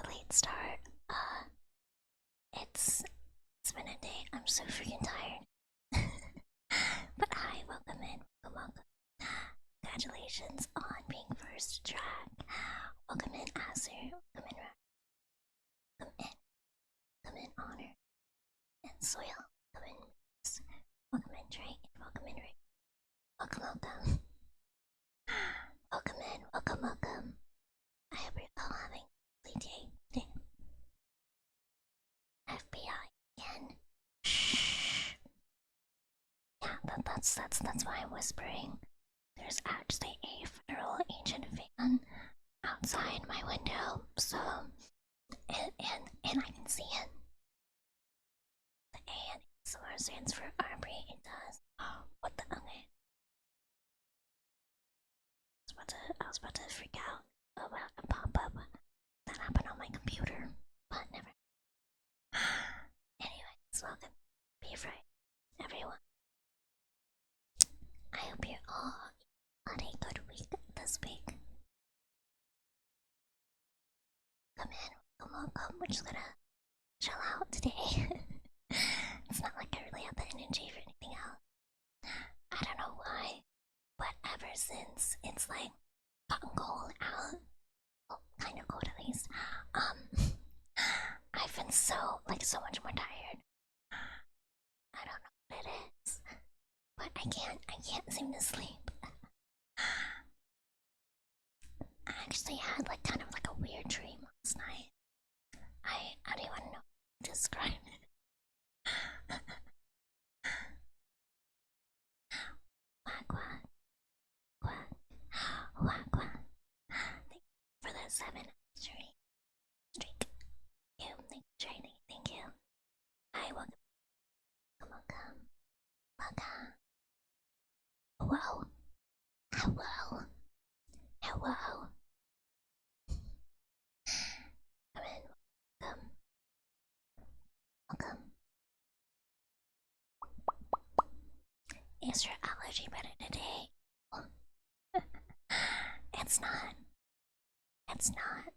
the late start. It's been a day. I'm so freaking tired. But hi, welcome in, welcome. Congratulations on being first to track. Welcome in, Acer. Welcome in, welcome in, welcome in, Honor and Soil. Welcome in, welcome in, Trey. Welcome in, Rick. Welcome, welcome. Welcome in, welcome. I hope you're all having a lovely day. FBI again. Shh. Yeah, that's why I'm whispering. There's actually a federal agent fan outside my window, so and I can see it. The A and ASMR stands for Aubrey. It does. Oh, what the okay. I was about to freak out about a pop-up that happened on my computer, but never. Anyways, welcome. Be afraid, everyone. I hope you're all had a good week this week. Come in, welcome. We're just gonna chill out today. It's not like I really have the energy for anything else. I don't know why, but ever since it's like gotten cold out, well, kind of cold at least, I've been so much more tired. I don't know what it is, but I can't seem to sleep. I actually had kind of a weird dream last night. I don't even know how to describe it. Quack quack quack quack quack. Thank you for the 7 streak. Thank you, thank you. Hi, welcome, welcome. Hello, hello, hello. Come in, welcome. Is your allergy better today? It's not. It's not.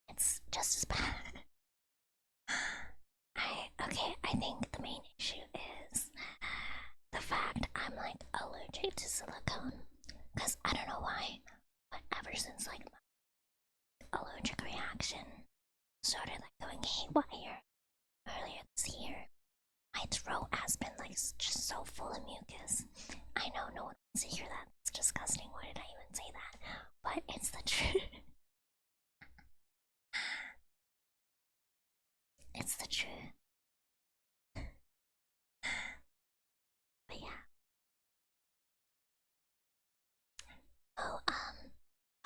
It's just as bad. I think the main issue is the fact I'm allergic to silicone. Cause I don't know why, but ever since my allergic reaction started going haywire earlier this year, my throat has been just so full of mucus. I know no one wants to hear that. It's disgusting. Why did I even say that? But it's the truth. It's the truth. But yeah. Oh,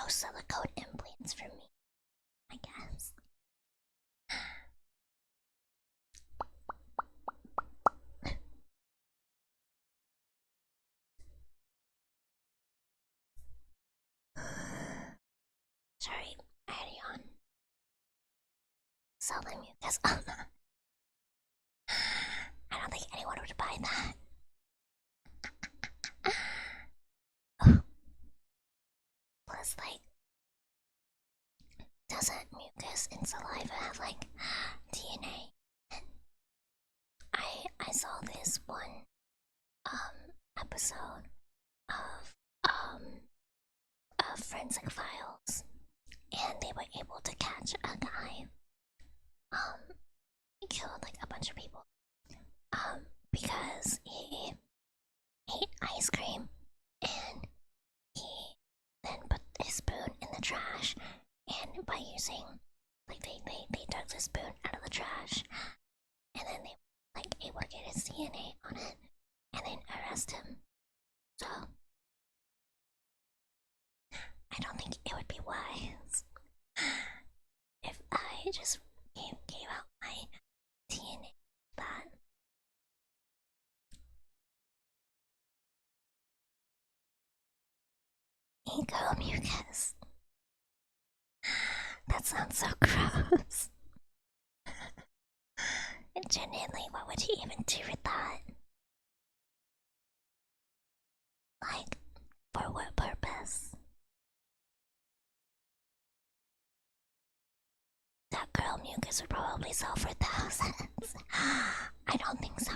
silicone implants for me, I guess. Sorry, I had you on. Sell the mucus. I don't think anyone would buy that. Plus, doesn't mucus in saliva have DNA? I saw this one episode of Forensic Files, and they were able to catch a guy he killed a bunch of people because he ate ice cream and he then put his spoon in the trash, and by using they dug the spoon out of the trash, and then they able to get his DNA on it and then arrest him. So I don't think it would be wise if I just gave out my DNA that. Eco mucus. That sounds so gross. Genuinely, what would you even do with that? For what purpose? that girl mucus would probably sell for thousands. I don't think so.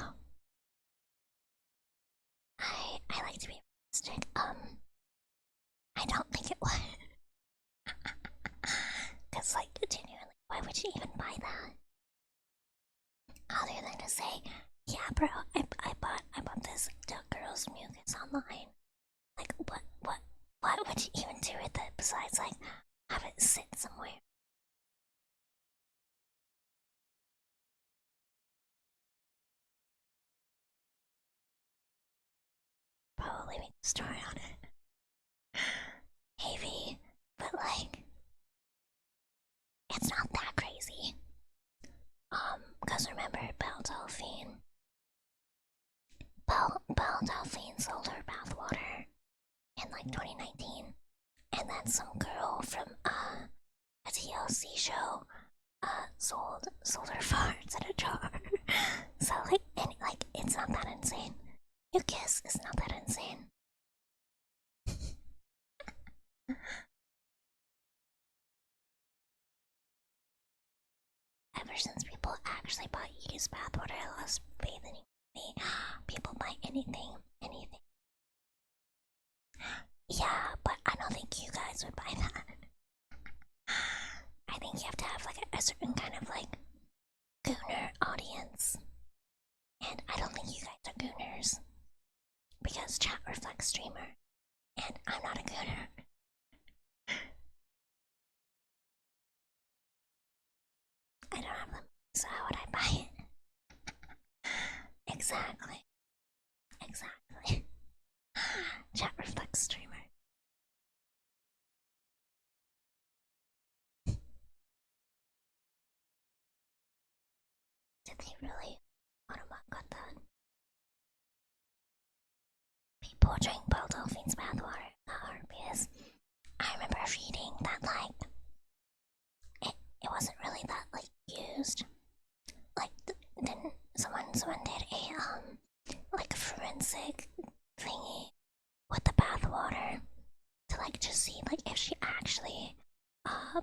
I like to be realistic. I don't think it would. Cause like genuinely, why would you even buy that? Other than to say, yeah, bro, I bought this duck girl's mucus online. Like, what would you even do with it besides like have it sit somewhere? Probably make a story on it. Maybe, but like, it's not that crazy. Cause remember Belle Delphine? Belle Delphine sold her bathwater in like 2019, and then some girl from a TLC show sold her farts in a jar. So like it's not that insane. Your kiss is not that insane. Ever since people actually bought used bathwater, I lost faith in me. People buy anything, anything. Yeah, but I don't think you guys would buy that. I think you have to have like a certain kind of like gooner audience. And I don't think you guys are gooners. Because chat reflects streamer. And I'm not a gooner. I don't have them, so how would I buy it? Exactly. Exactly. Chat reflects streamer. Did they really want to got that? People drink Belle Delphine's bathwater, not because I remember reading that like it wasn't really that like used. Like then someone did a like forensic thingy with the bathwater to like just see like if she actually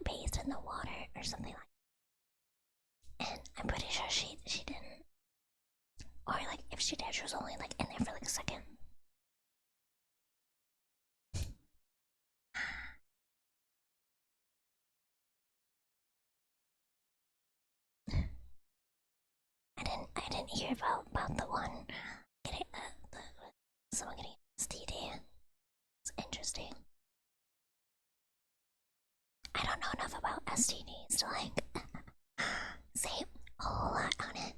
bathed in the water or something like. And I'm pretty sure she didn't, or like if she did, she was only like in there for like a second. I didn't hear about the one getting someone getting STD. It's interesting. I don't know enough about STDs to like say a whole lot on it.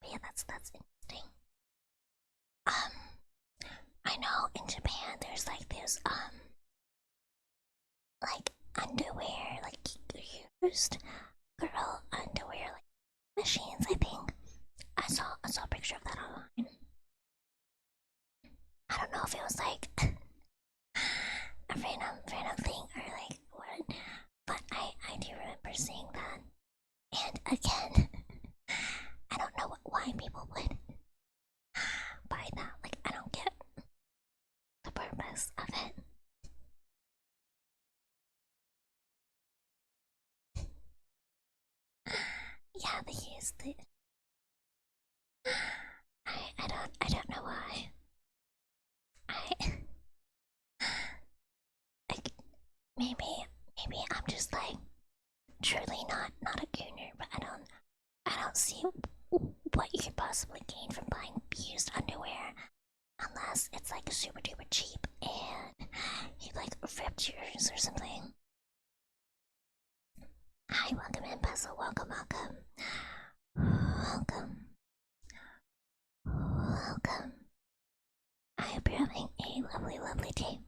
But yeah, that's interesting. I know in Japan there's like this like underwear like used girl underwear like machines. I think I saw a picture of that online. I don't know if it was like a random thing or like what, but I do remember seeing that. And again, I don't know why people would buy that. Like I don't get the purpose of it. Yeah, they use the. I don't know why. I like maybe I'm just like truly not a gooner, but I don't see what you could possibly gain from buying used underwear unless it's like super duper cheap and you like ripped yours or something. Hi, welcome in, Puzzle. Welcome. Welcome. Welcome. I hope you're having a lovely day.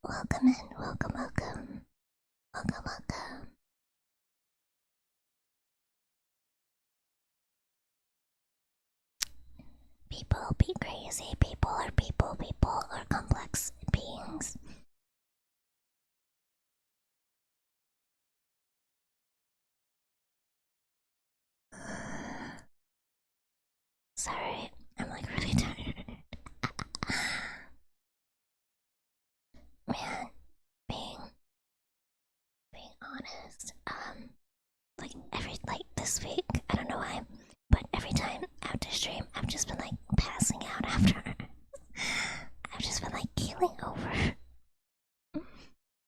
Welcome in, welcome. Welcome. People be crazy. People are complex beings. Sorry, I'm like really tired. Man, being honest, like this week, I don't know why, but every time after stream, I've just been like passing out after. I've just been like keeling over.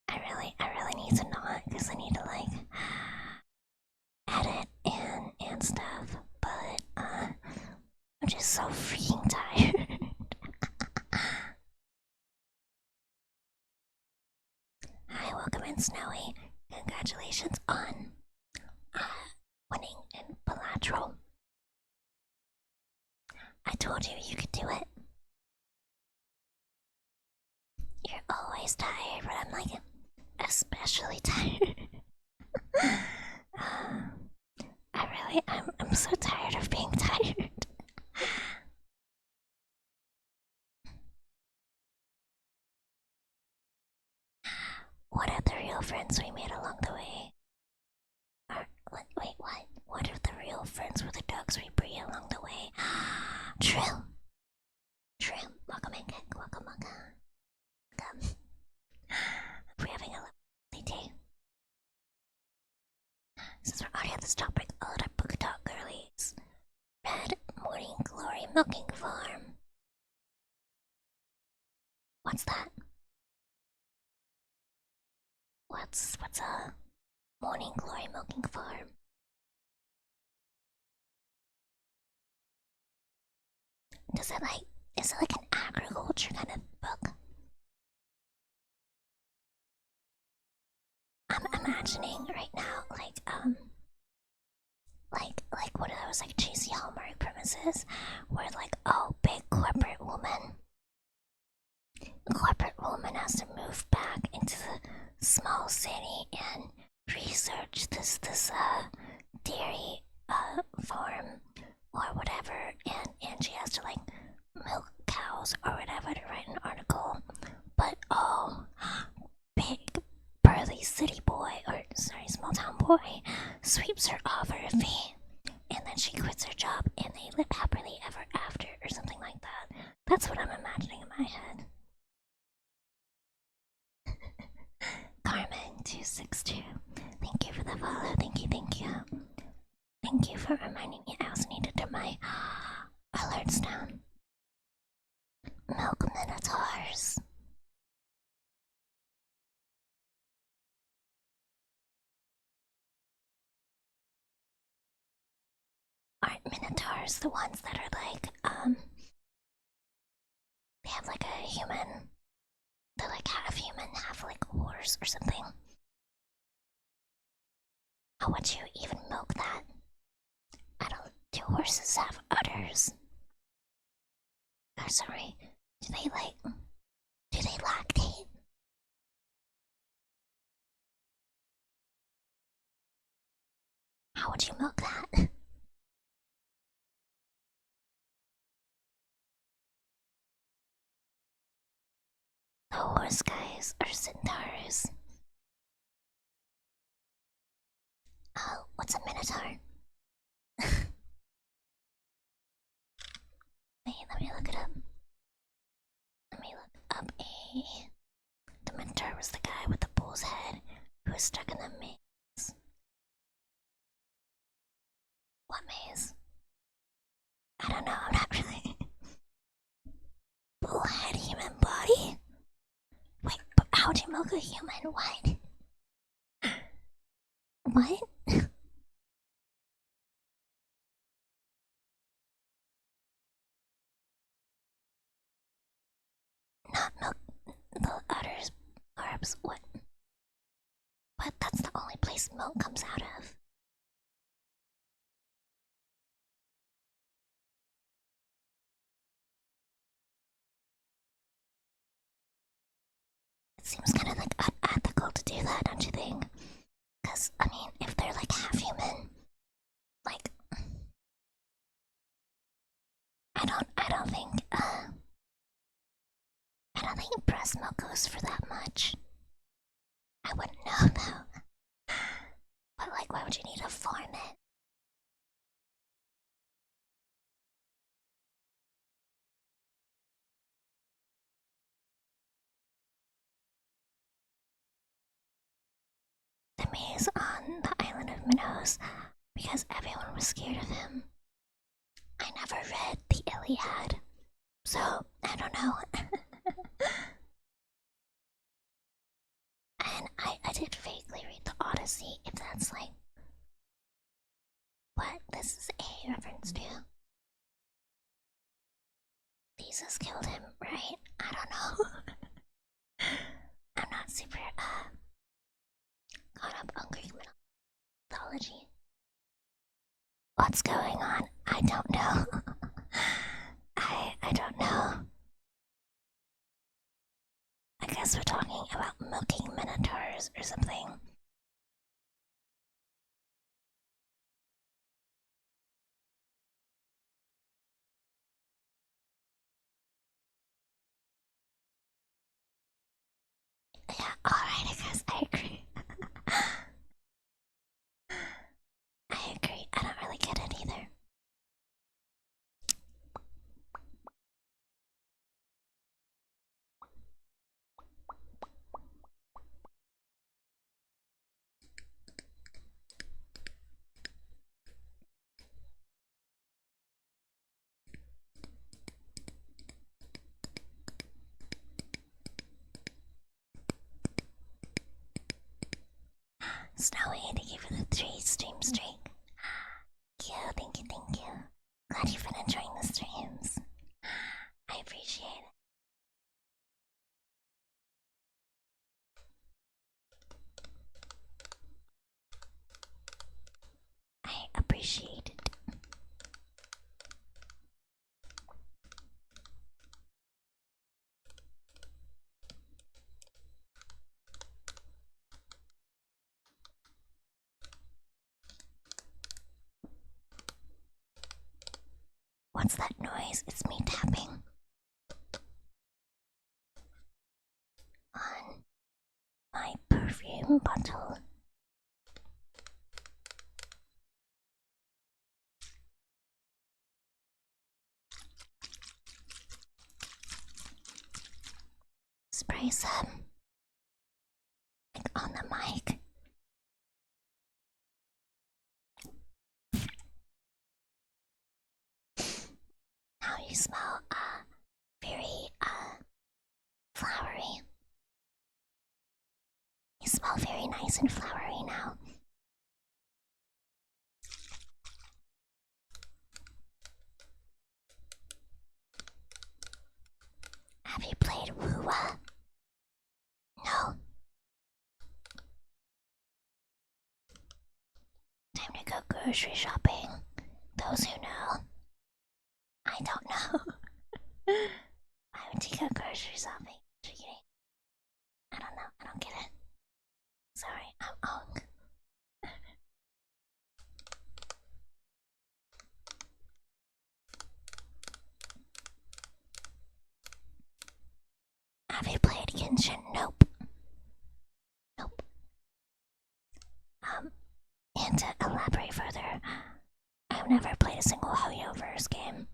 I really need to not, because I need to like edit and stuff. But I'm just so freaking tired. Hi, welcome in, Snowy. Congratulations on winning in bilateral. I told you you could do it. You're always tired, but I'm like especially tired. I'm so tired of being tired. What are the real friends we made along the way? Wait, what? What are the real friends with the dogs we breed along the way? True. True. Welcome in, Kek. Welcome. We're having a lovely day. Since we're already at this topic, a lot of book talk girlies. Red Morning Glory Milking Farm. What's that? What's a Morning Glory Milking Farm? Is it like an agriculture kind of book? I'm imagining right now like one of those like cheesy Hallmark premises where like, oh, big corporate woman has to move back into the small city and research this dairy farm or whatever, and she has to like milk cows or whatever to write an article. But oh, big burly city boy, or sorry, small town boy, sweeps her off her feet, and then she quits her job and they live happily ever after, or something like that. That's what I'm imagining in my head. Carmen262, thank you for the follow. Thank you. Thank you for reminding me. I also need to turn my alerts down. Milk Minotaurs. Aren't Minotaurs the ones that are like, they have like a human, they're like half human, half like horse or something? How would you even milk that? I don't. Do horses have udders? Oh, sorry. Do they lactate? How would you milk that? The horse guys are centaurs. Oh, what's a minotaur? Wait, let me look it up. Let me look up a. The minotaur was the guy with the bull's head who was stuck in the maze. What maze? I don't know, I'm not really. Bullhead human body? Wait, but how'd you milk a human? What? What? Not milk the udders, carbs. What? But that's the only place milk comes out of. It seems kind of like unethical to do that, don't you think? Because I mean, if they're like half human, like I don't think breast milk goes for that much. I wouldn't know though. But like, why would you need to farm it? the maze on the island of Minos because everyone was scared of him. I never read the Iliad, so I don't know. And I did vaguely read the Odyssey, if that's like what this is a reference to. Theseus killed him, right? I don't know. I'm not super caught up on Greek mythology. What's going on? I don't know. I don't know. I guess we're talking about milking minotaurs or something. Yeah, alright, I guess I agree. I agree. I don't really get it either. Snowy, thank you for the 3 stream streak. Thank you, thank you. Glad you've been enjoying the streams. I appreciate it. I appreciate it. What's that noise? It's me tapping on my perfume bottle. Spray some like on the mic. Now you smell very flowery. You smell very nice and flowery now. Have you played Woowa? No. Time to go grocery shopping. Those who know. I don't know. Why would you go grocery shopping? I don't know. I don't get it. Sorry, I'm Ong. Have you played Genshin? Nope. Nope. And to elaborate further, I've never played a single Hoyoverse game.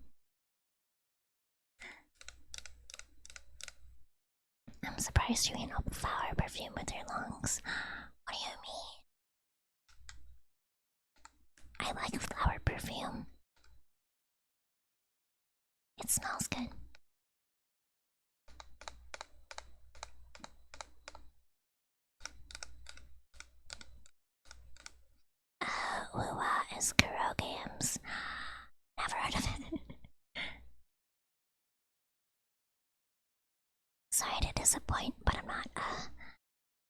I'm surprised you inhale flower perfume with your lungs. What do you mean? I like flower perfume. It smells good. Woowa is Kuro Games. Never heard of it. Sorry to disappoint, but I'm not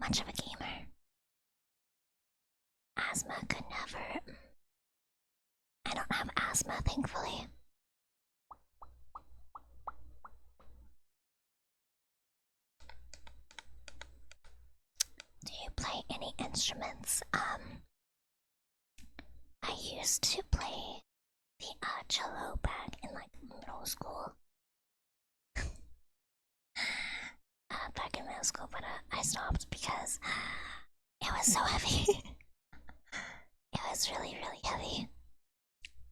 much of a gamer. Asthma could never. I don't have asthma, thankfully. Do you play any instruments? I used to play the cello back in like middle school. Back in middle school, but I stopped because it was so heavy. It was really, really heavy,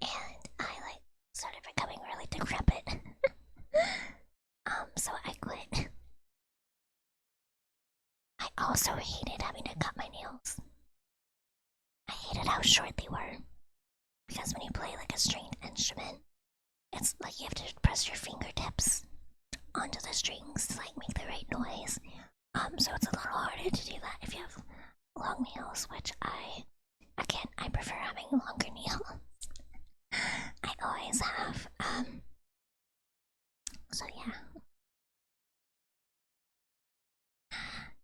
and I like started becoming really decrepit. So I quit. I also hated having to cut my nails. how short they were. Because when you play like a stringed instrument, it's like you have to press your fingertips onto the strings to like make the right noise. So it's a little harder to do that if you have long nails, which I prefer having longer nails. I always have. So yeah.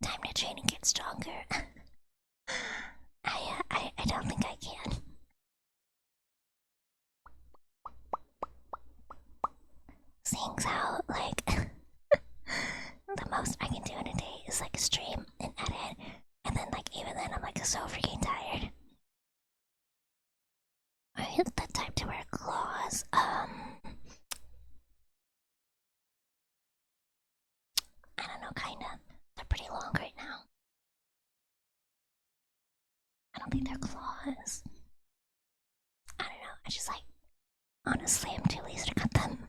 Time to train and get stronger. I don't think I can. Seeing how, like, the most I can do in a day is, like, stream and edit, and then, like, even then I'm, like, so freaking tired. Are you the type to wear claws? I don't know, kinda. They're pretty long right now. I don't think they're claws. I don't know, I just, like, honestly, I'm too lazy to cut them.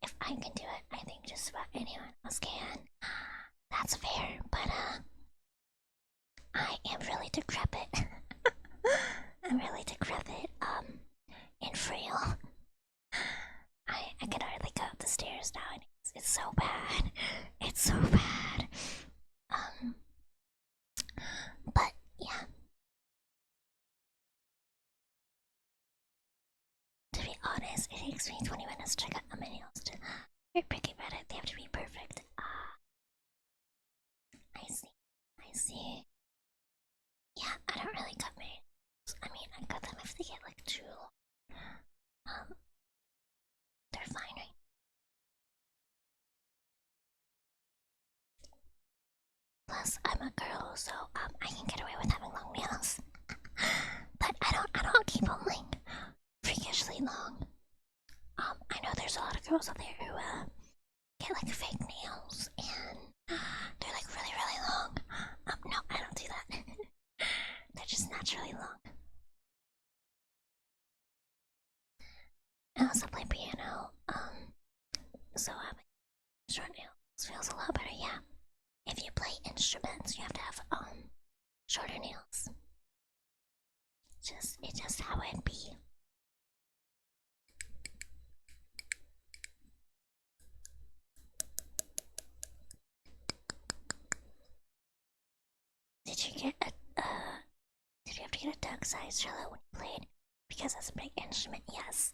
If I can do it, I think just about anyone else can. That's fair, but I am really decrepit. I'm really decrepit, and frail. I can hardly go up the stairs now. It's so bad. It's so bad. But yeah. To be honest, it takes me 20 minutes to cut my nails. You're picky about it. They have to be perfect. I see. I see. Yeah, I don't really cut my nails. I mean, I cut them if they get like too they're fine, right? Plus, I'm a girl, so I can get away with having long nails. But I don't keep them like freakishly long. I know there's a lot of girls out there who get like fake nails and they're like really, really long. No, I don't do that. They're just naturally long. I also play piano, so having short nails feels a lot better, yeah. If you play instruments, you have to have, shorter nails. It's just how it be. Did you have to get a dog-sized cello when you played? Because it's a big instrument, yes.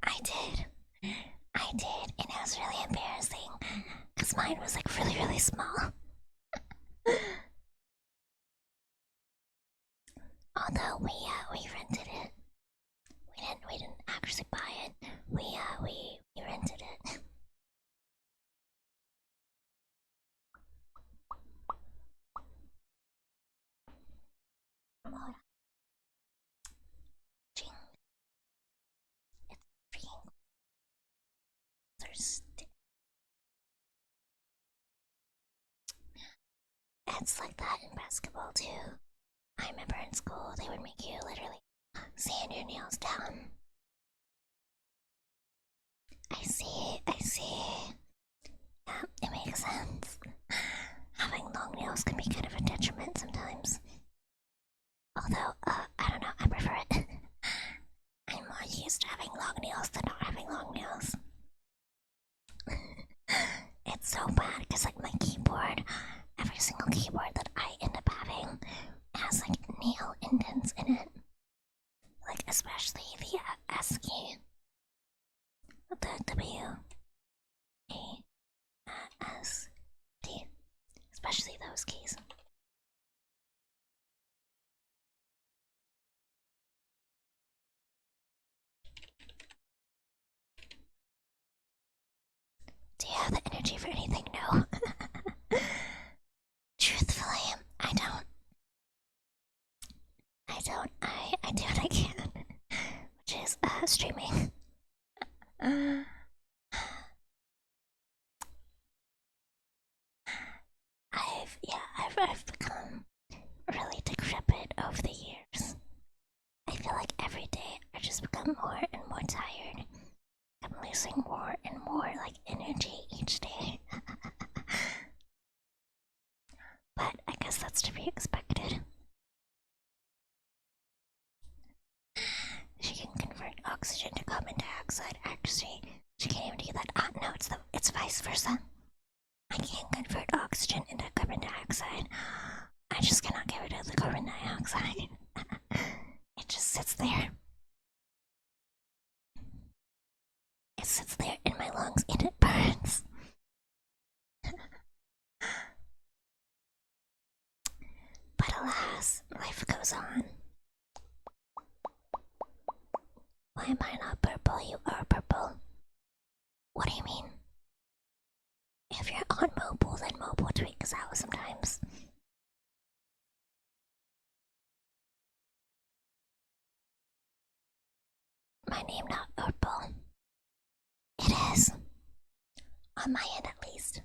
I did. And it was really embarrassing. Because mine was like really, really small. Although we rented it. We didn't actually buy it. We rented it. Hold on. It's freaking thirsty. It's like that in basketball too. I remember in school they would make you literally sand your nails down. I see. Yeah, it makes sense. Having long nails can be kind of a detriment sometimes. Although, I don't know, I prefer it. I'm more used to having long nails than not having long nails. It's so bad because, like, my keyboard, every single keyboard that I end up having has, like, nail indents in it. Like, especially the S key. The W. A. S. D. Especially those keys. Do you have the energy for anything? No. Truthfully, I don't. I do what I can, which is streaming. I've become really decrepit over the years. I feel like every day I just become more and more tired. I'm losing more and more like energy each day. That's to be expected. She can convert oxygen to carbon dioxide. Actually, she can't even do that. Ah, no, it's vice versa. I can't convert oxygen into carbon dioxide. I just cannot get rid of the carbon dioxide. It just sits there. It sits there in my lungs and it burns. But alas, life goes on. Why am I not purple? You are purple. What do you mean? If you're on mobile, then mobile tweaks out sometimes. My name not purple. It is. On my end, at least.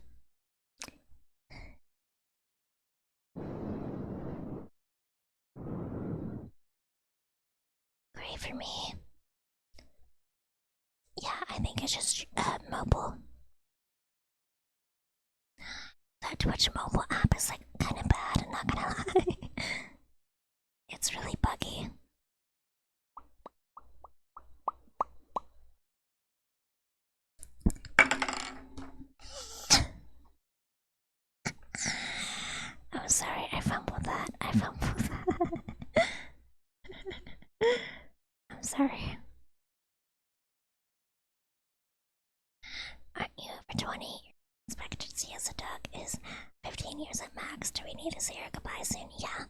Great for me. Yeah, I think it's just mobile. That Twitch mobile app is like kind of bad, I'm not gonna lie. It's really buggy. I'm sorry, I fumbled that. I'm sorry. Aren't you over 20? Expectancy as a duck is 15 years at max. Do we need to say our goodbye soon? Yeah.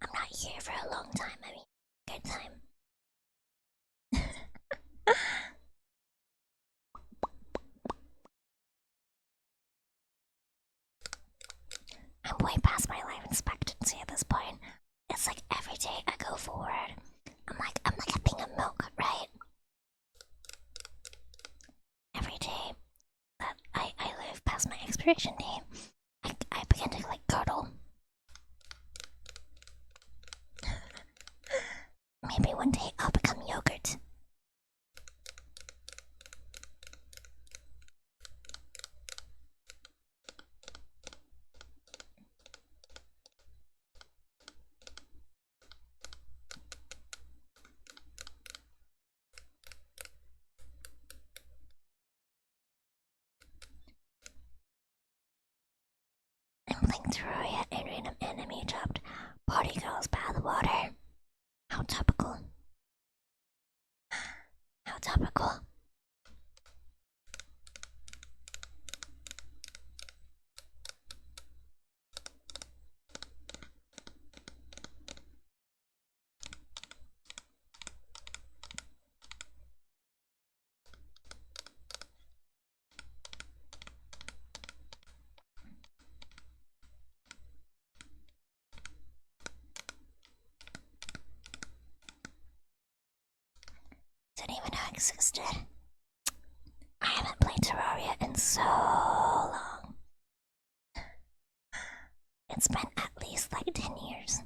I'm not here for a long time. I mean, good time. I'm way past my life expectancy at this point. It's like every day I go forward. I'm like a thing of milk, right? Every day that I live past my expiration date, I begin to like curdle. Maybe one day I'll become yogurt. I'm playing Terraria and random enemy dropped party girls bath water. How topical. How topical. Didn't even know it existed. I haven't played Terraria in so long. It's been at least like 10 years.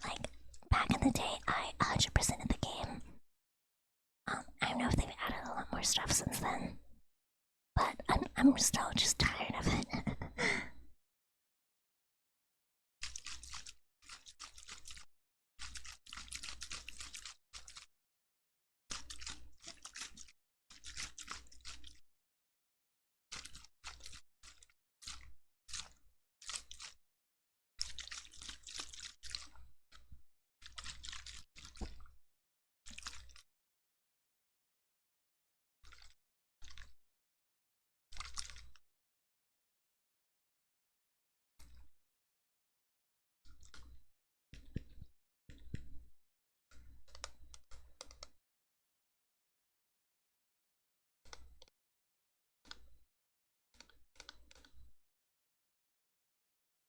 Like, back in the day, I 100%ed the game. I don't know if they've added a lot more stuff since then. But I'm still just tired of it.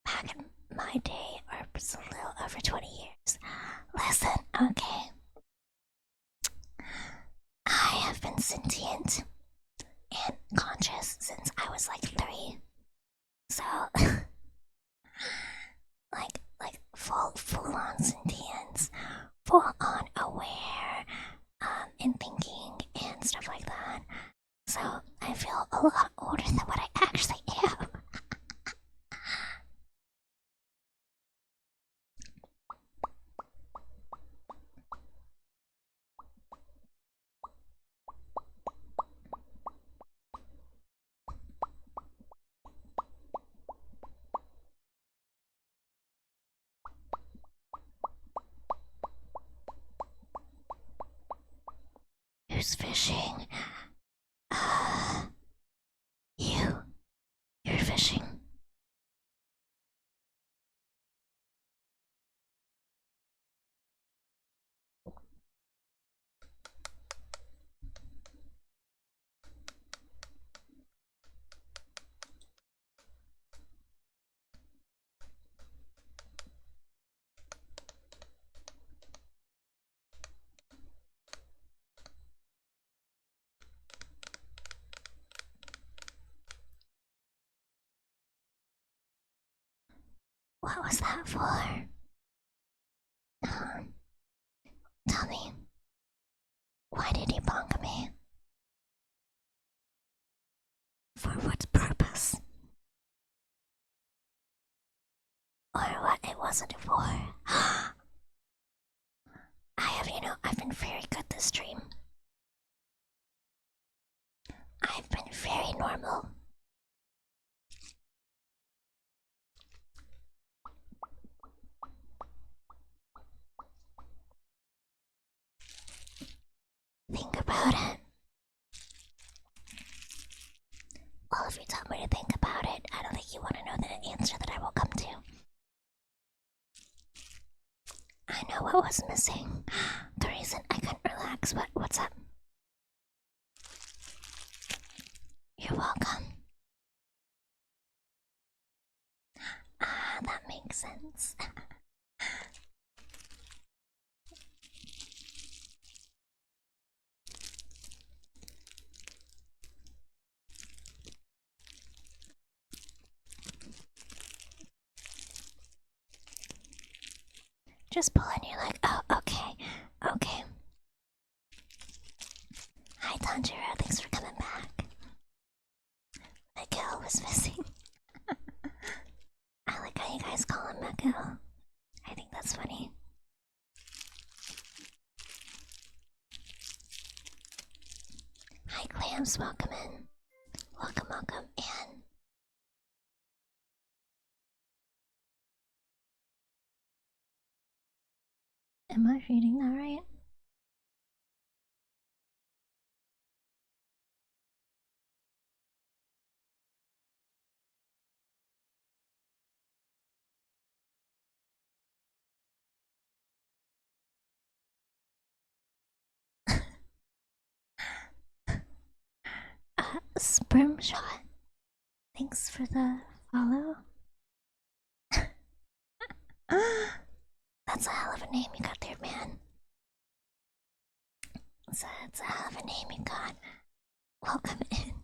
Back in my day, or a little over 20 years. Listen, okay. I have been sentient and conscious since I was like 3. So, like full on sentience, full on aware, and thinking and stuff like that. So I feel a lot older than what I actually am. Who's fishing? Uh, you. You're fishing. What was that for? Tell me, why did you bonk me? For what purpose? Or what it wasn't for? I've been very good this stream. I've been very normal. Think about it. Well, if you tell me to think about it, I don't think you want to know the answer that I will come to. I know what was missing. The reason I couldn't relax, but what's up? You're welcome. Ah, that makes sense. Just pull on your leg. Oh, okay. Okay. Hi, Tanjiro. Thanks for coming back. Miguel was missing. I like how you guys call him Miguel. I think that's funny. Hi, Clams. Welcome in. Welcome, welcome, and am I reading that right? Sperm shot. Thanks for the follow. That's a hell of a name you got there, man. It's a hell of a name you got. Welcome in.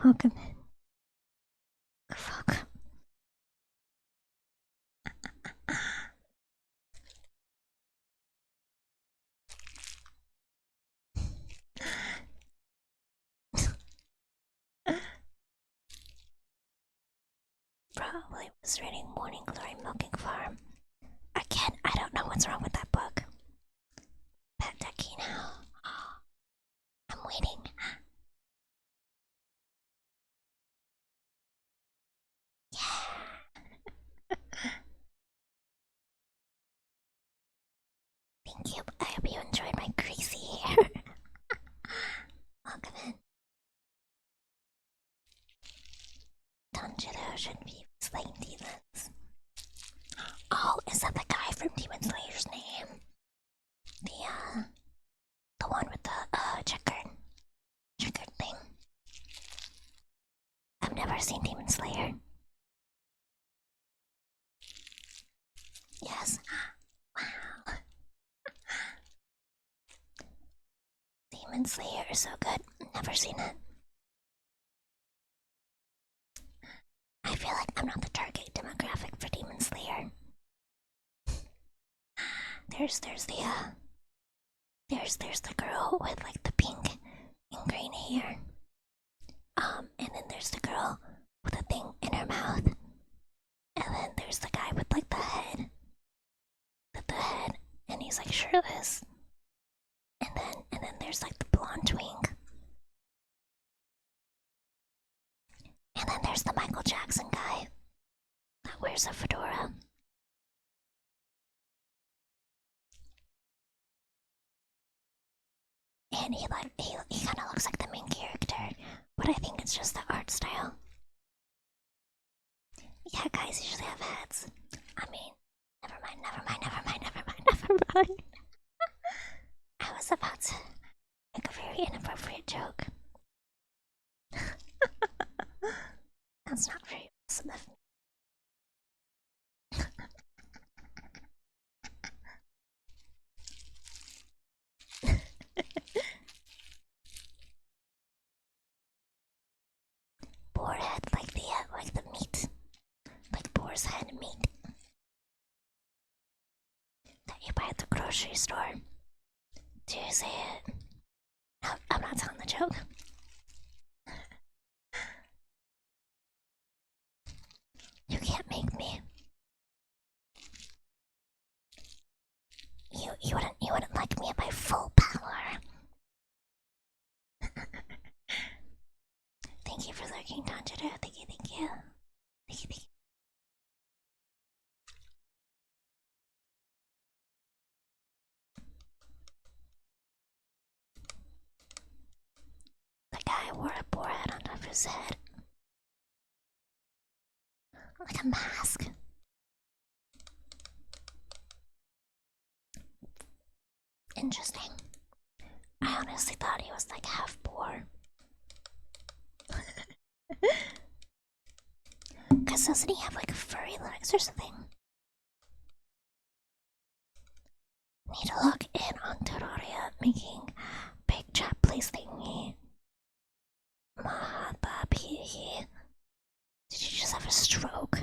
Welcome in. Welcome. Probably was reading Morning Glory Milking Farm. Again, I don't know what's wrong with that book. Pet Ducky now. I'm waiting. Yeah. Thank you. I hope you enjoyed my greasy hair. Welcome in. Tanjiro shouldn't be slaying demons. Oh, is that the guy from Demon Slayer's name? The one with the checkered thing. I've never seen Demon Slayer. Yes. Wow. Demon Slayer is so good. Never seen it. I feel like I'm not the target demographic for Demon Slayer. There's the girl with like the pink and green hair. And then there's the girl with a thing in her mouth. And then there's the guy with like the head. And he's like shirtless. And then there's like the blonde twink. And then there's the Michael Jackson guy that wears a fedora. and he kind of looks like the main character, but I think it's just the art style. Yeah, guys usually have heads. I mean, never mind, never mind, never mind, never mind, never mind. I was about to make a very inappropriate joke. That's not very awesome of me. Boar head, like the meat, like boar's head meat that you buy at the grocery store. Do you say it? No, I'm not telling the joke. You can't make me. You wouldn't like me at my full power. Thank you for lurking, Tanjiro. Thank you, thank you. Thank you, thank you. The guy wore a boar head on top of his head. Like a mask. Interesting. I honestly thought he was like half boar. Cause doesn't he have like furry legs or something? Need to log in on Terraria making big chat place thingy. Mahababihi. Did you just have a stroke?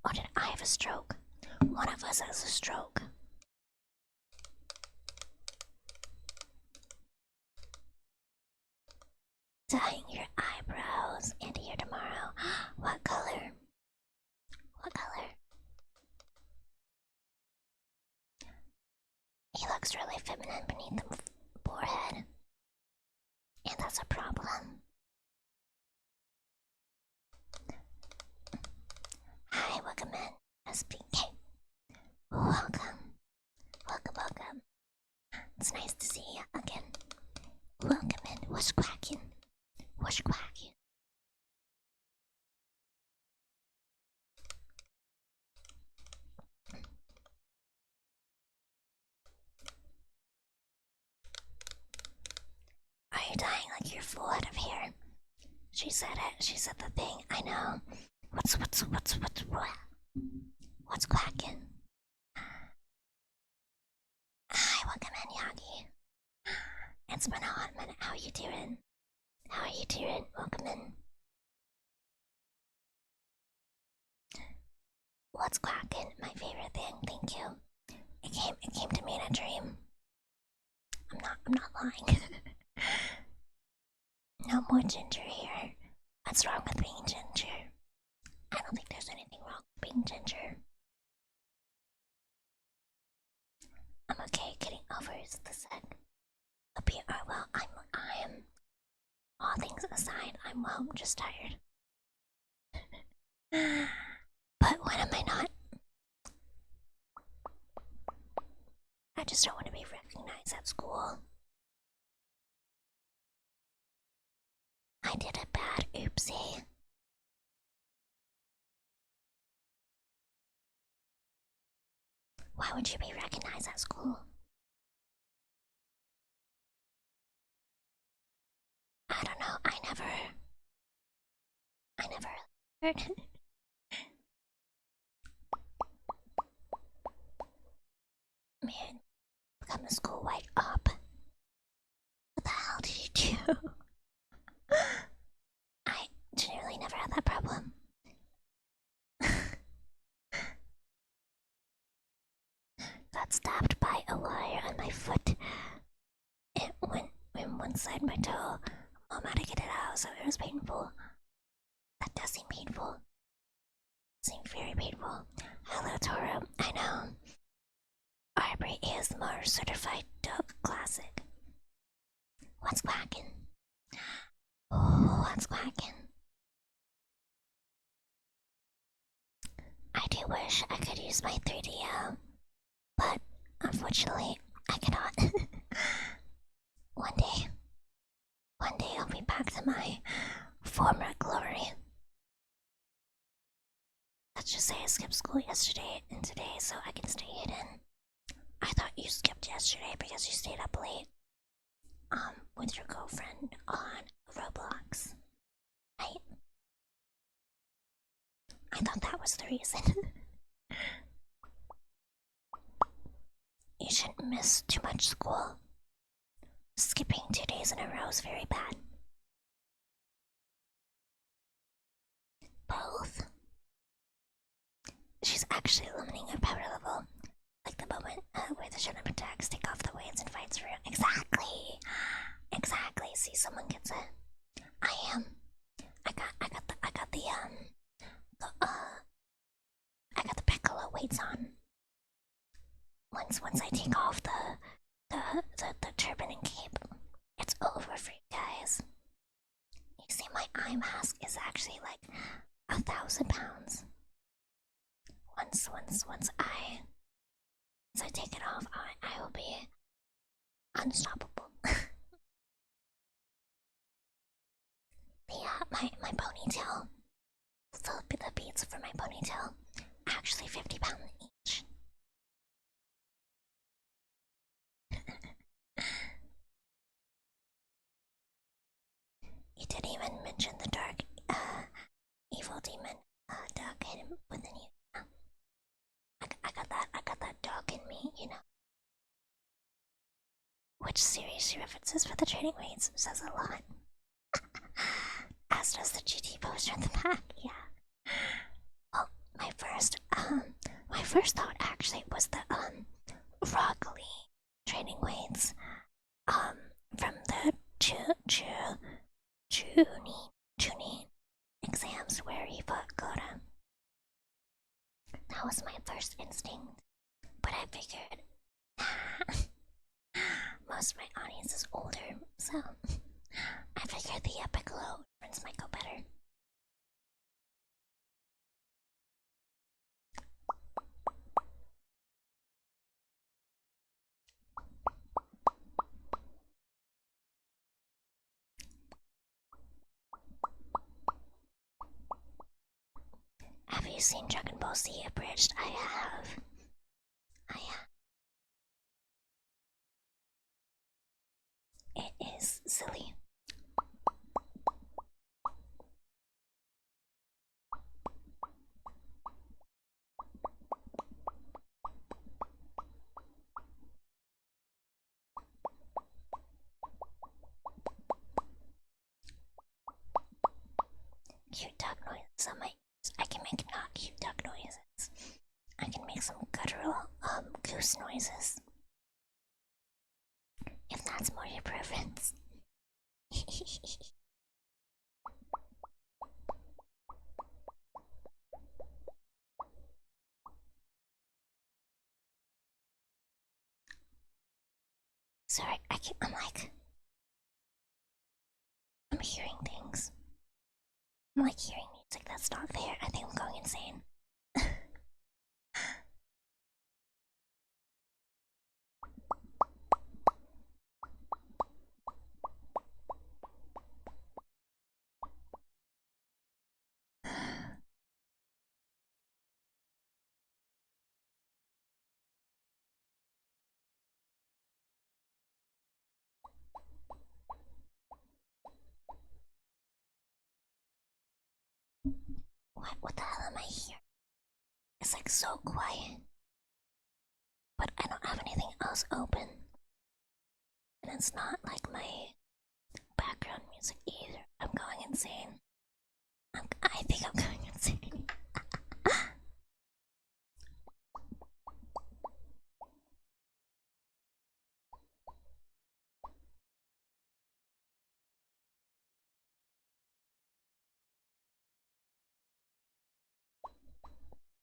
Or did I have a stroke? One of us has a stroke. Dyeing your eyebrows and here tomorrow. What color? What color? He looks really feminine beneath the forehead. And that's a problem. Hi, welcome in, SPK. Welcome. Welcome, welcome. It's nice to see you again. Welcome in. What's quacking? What's quacking? Are you dying like your full head of hair? She said it. She said the thing. I know. What's quacking? Hi, welcome in, Yagi. It's been a hot minute. How are you doing? How are you doing? Welcome in. What's quacking? My favorite thing. Thank you. It came to me in a dream. I'm not lying. No more ginger here. What's wrong with being ginger? I don't think there's anything wrong with being ginger. I'm okay getting over the sick. Hope you are well. I am. All things aside, I'm well. I'm just tired. But when am I not? I just don't want to be recognized at school. I did a bad oopsie. Why would you be recognized at school? I don't know. I never heard. Man, become a school white up. What the hell did you do? I generally never had that problem. Got stabbed by a wire on my foot. It went in one side my toe. Mom had to get it out, so it was painful. That does seem painful. Seemed very painful. Hello, Toro. I know. Arbery is more certified dog classic. What's quacking? Oh, what's quacking? I do wish I could use my 3DO, but unfortunately, I cannot. One day, one day I'll be back to my former glory. Let's just say I skipped school yesterday and today so I can stay hidden. I thought you skipped yesterday because you stayed up late, with your girlfriend on Roblox. Right? I thought that was the reason. You shouldn't miss too much school. Skipping 2 days in a row is very bad. Both. She's actually limiting her power level. Like the moment where the shut up attacks, take off the weights and fights for real. Exactly. Exactly. See, someone gets it. I am. I got the Piccolo weights on. Once I take off the turban and cape, it's over for you guys. You see, my eye mask is actually like 1,000 pounds. Once I take it off, I will be unstoppable. My ponytail, the beads for my ponytail, actually 50 pounds each. You didn't even mention the dark, evil demon, dog hidden within you. I got that dog in me, you know. Which series she references for the training weights says a lot. As does the GT poster in the back, yeah. Well, my first thought actually was the, Rock Lee training weights, from the Chunin exams where he fought Gora. That was my first instinct, but I figured most of my audience is older, so I figured the Piccolo reference might go better. Have you seen Dragon Ball Z Abridged? I have. It is silly. Cute dog noises on my ears. I can make not cute dog noises. I can make some guttural, goose noises. If that's more your preference. Sorry, I'm hearing things. I'm like hearing music that's not there. I think I'm going insane. What the hell am I hearing? It's like so quiet. But I don't have anything else open. And it's not like my background music either. I'm going insane. I think I'm going insane.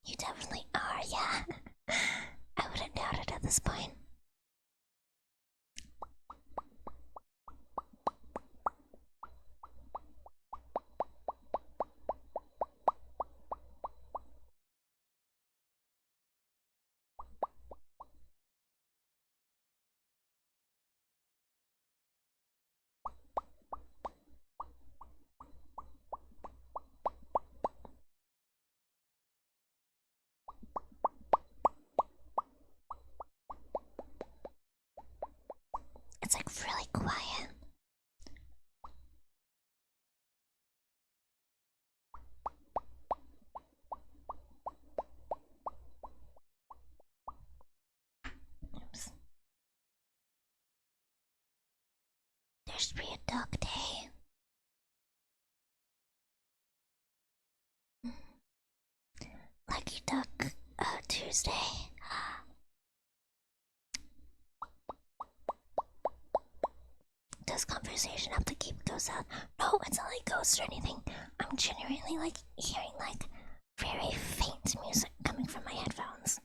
You definitely are, yeah. I wouldn't doubt it at this point. yourself really quiet. Oops. There should be a duck day. Lucky Duck Tuesday. Does conversation have to keep ghosts out? No, it's not like ghosts or anything. I'm genuinely like hearing like very faint music coming from my headphones.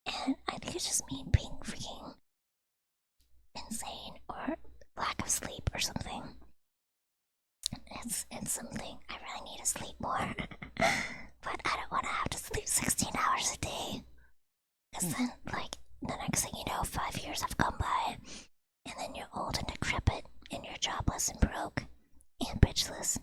And I think it's just me being freaking insane or lack of sleep or something. It's something. I really need to sleep more. But I don't want to have to sleep 16 hours a day. Because then, like, the next thing you know, 5 years have gone by. And then you're old and decrepit, and you're jobless and broke, and bitchless.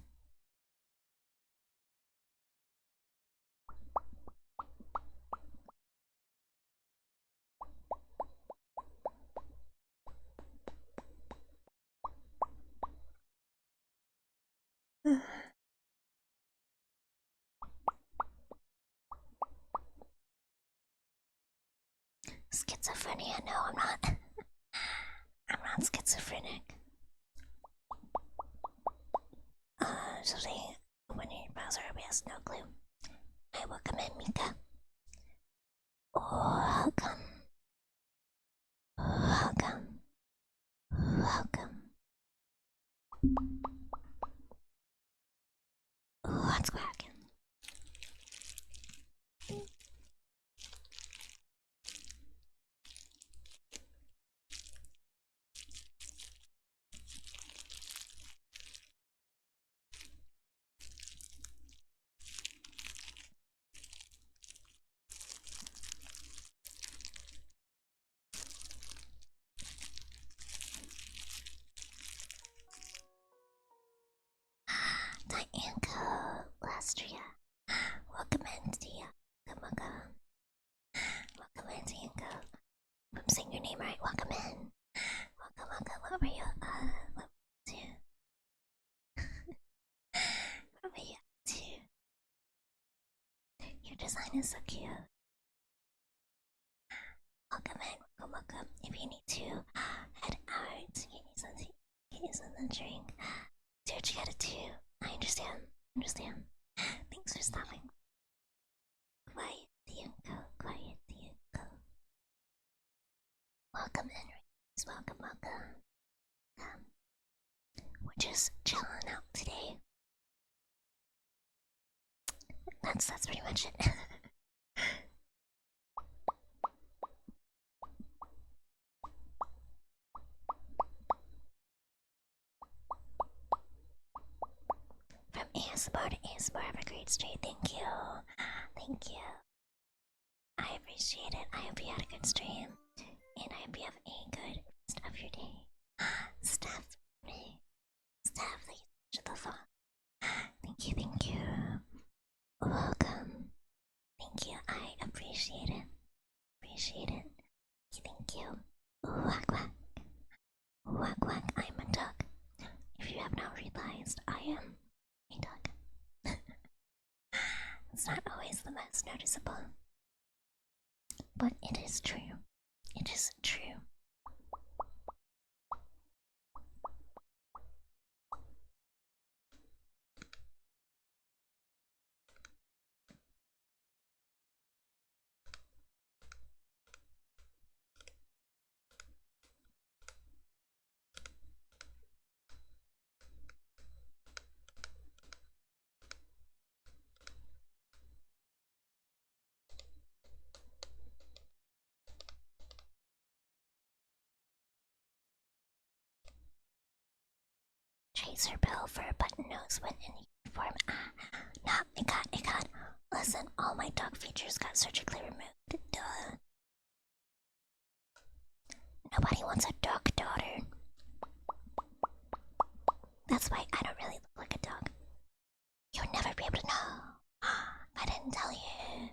Schizophrenia? No, I'm not. I'm not schizophrenic. Something when your browser has no clue. I welcome in Mika. Welcome. Welcome. Welcome. What's cracking? Dianco Lastria. Welcome in, Tia. Kamaga. Welcome in, Dianco. If I'm saying your name right, welcome in. Welcome, welcome. What were you, what to? What were you up to? Your design is so cute. Welcome in, welcome, welcome. If you need to head out, you need something, you need something to drink. Do what you gotta do. I understand. Understand. Thanks for stopping. Quiet, Dianco. Quiet, Dianco. Welcome, Henry. Welcome, welcome. We're just chilling out today. That's pretty much it. From ASMR to ASMR, have a great stream. Thank you. Thank you. I appreciate it. I hope you had a good stream. And I hope you have a good rest of your day. Steph, Steph, thank you for the phone. Thank you, thank you. Welcome. Thank you. I appreciate it. Appreciate it. Thank you. Whack whack. Whack whack. I'm a duck. If you have not realized, I am a duck. It's not always the most noticeable, but it is true. It is true. Tracer bill for a button nose with an uniform. No, it got. Listen, all my dog features got surgically removed. Duh. Nobody wants a dog daughter. That's why I don't really look like a dog. You'll never be able to know. I didn't tell you.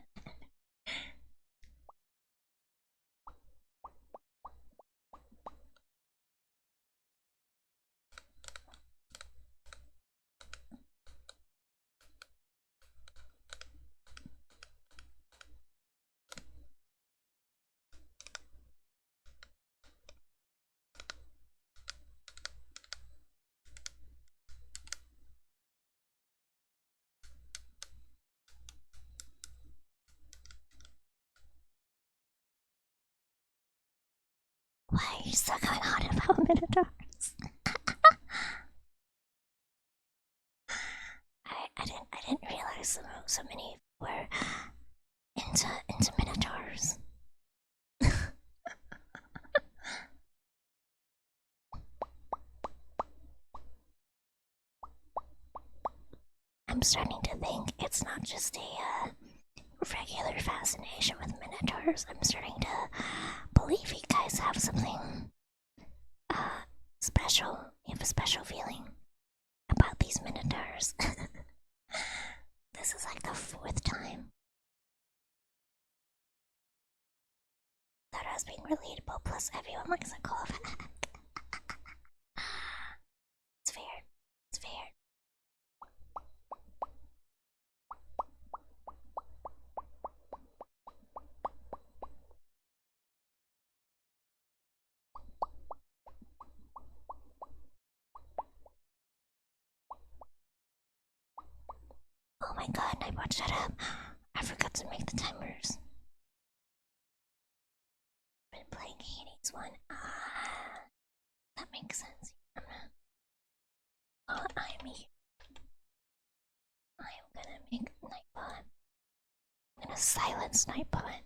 Why are you so going on about Minotaurs? I didn't realize so many were into Minotaurs. I'm starting to think it's not just a regular fascination with Minotaurs. I'm starting to believe you guys have something special. You have a special feeling about these Minotaurs. This is like the fourth time that I was being relatable, plus everyone likes a callback. It's fair. It's fair. Oh my god, Nightbot, shut up. I forgot to make the timers. Been playing Hades one. That makes sense. I'm here. I'm gonna make Nightbot. I'm gonna silence Nightbot.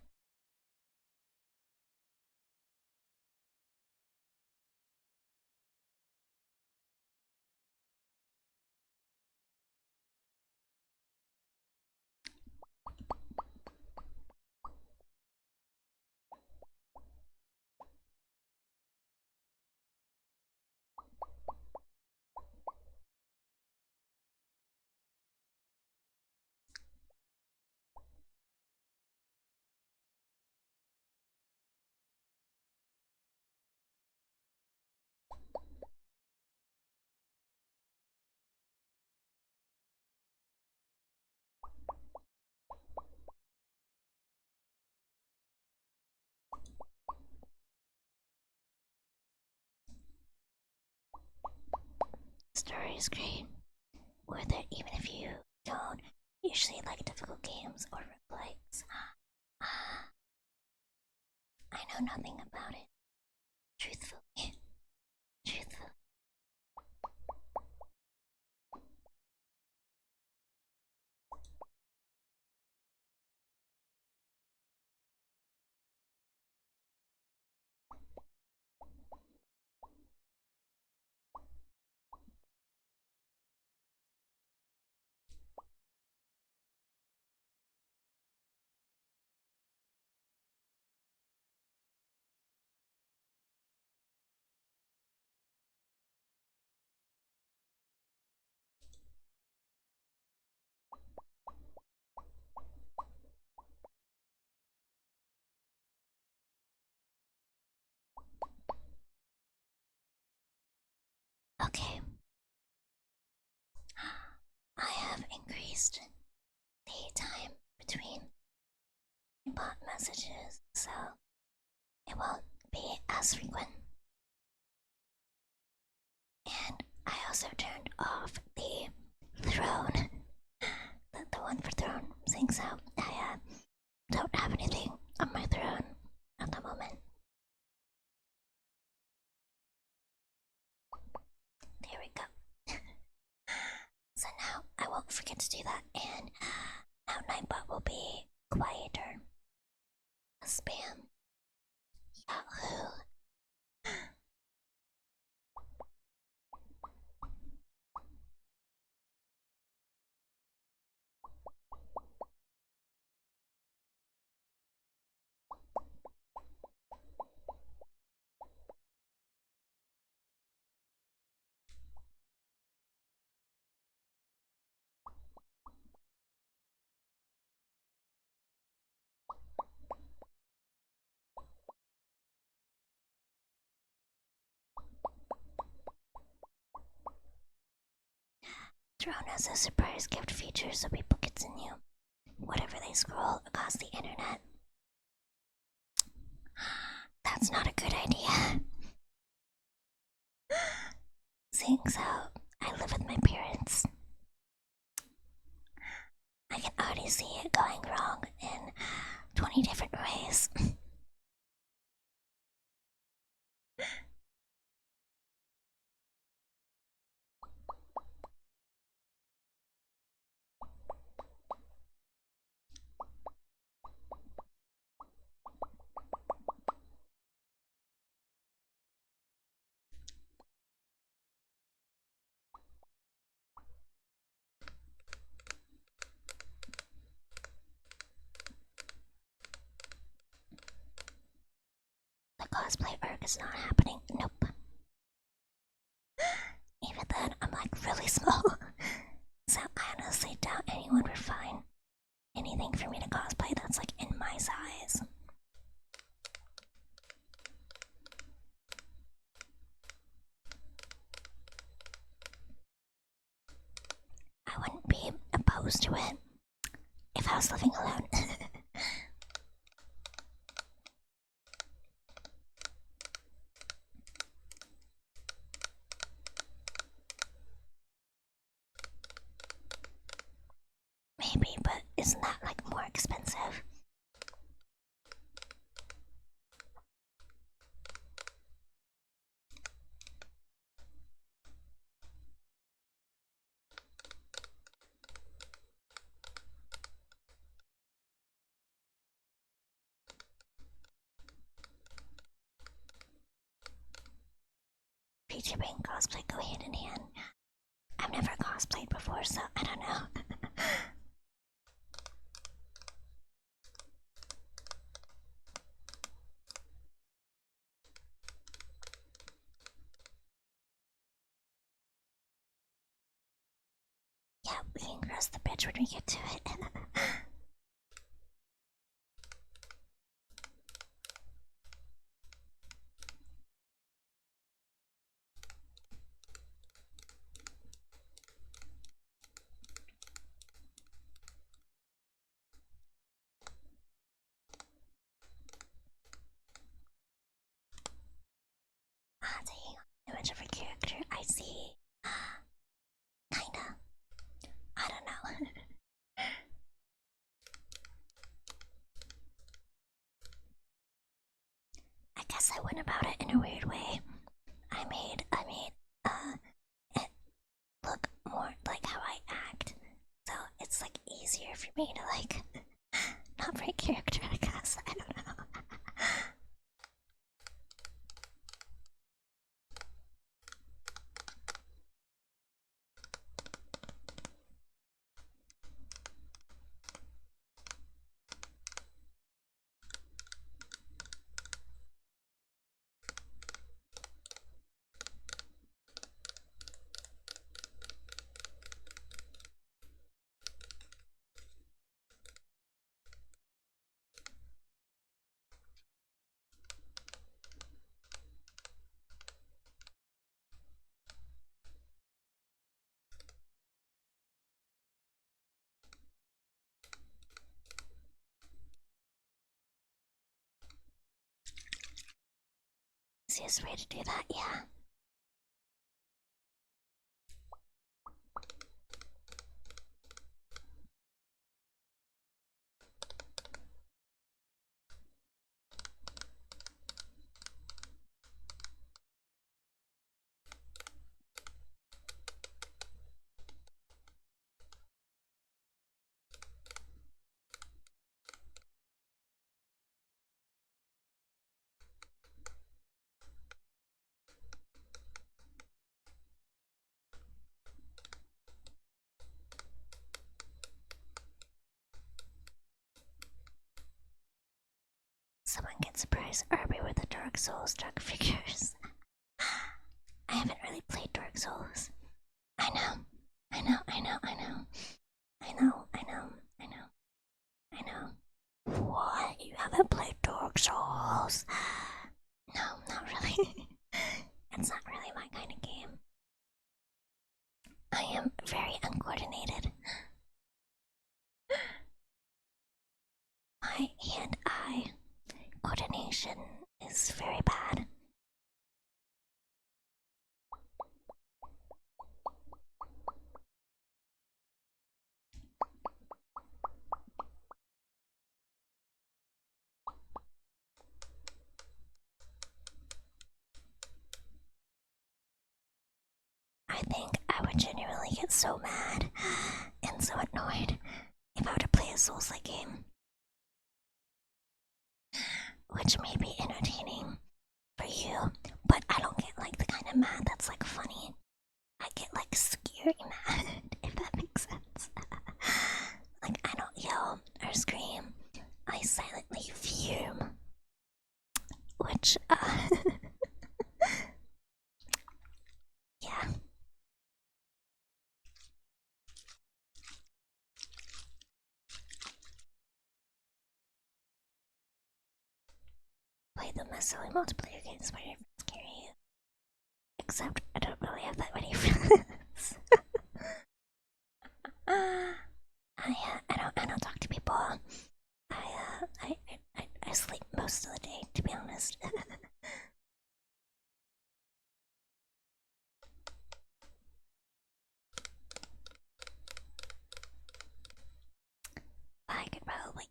Story is great. Worth it even if you don't usually like difficult games or roguelikes. I know nothing about it. Truthfully. Truthfully. Okay. I have increased the time between bot messages, so it won't be as frequent. And I also turned off the throne, the one for throne syncs out. I don't have anything on my throne at the moment. There we go. So now I won't forget to do that, and now Nightbot will be quieter. Spam. Yahoo. Throne has a surprise gift feature so people get to know whatever they scroll across the internet. That's not a good idea. Seeing so, I live with my parents. I can already see it going wrong in 20 different ways. cosplay erg is not happening. Nope. Even then, I'm like really small. So I honestly doubt anyone would find anything for me to cosplay that's like in my size. I wouldn't be opposed to it if I was living alone. Maybe, but isn't that like more expensive? VTuber and cosplay go hand in hand. I've never cosplayed before, so I don't know. Yeah, we can cross the bridge when we get to it. Taking an image of a character, I see. Kinda. I don't know. I guess I went about it in a weird way. I made it look more like how I act. So it's like easier for me to like not break character, I guess. I don't know. Easiest way to do that, yeah. Someone get surprised Arby with the Dark Souls drug figures. I haven't really played Dark Souls. I know. I know, I know, I know. I know, I know, I know. I know. What? You haven't played Dark Souls? No, not really. It's not really my kind of game. I am very uncoordinated. My hand-eye coordination is very bad. I think I would genuinely get so mad and so annoyed if I were to play a Souls-like game. Which may be entertaining for you, but I don't get like the kind of mad that's like funny. I get like scary mad, if that makes sense. Like I don't yell or scream. I silently fume which, yeah. Play the massively multiplayer games where your friends carry you. Except I don't really have that many friends. I don't talk to people. I sleep most of the day, to be honest. I could probably.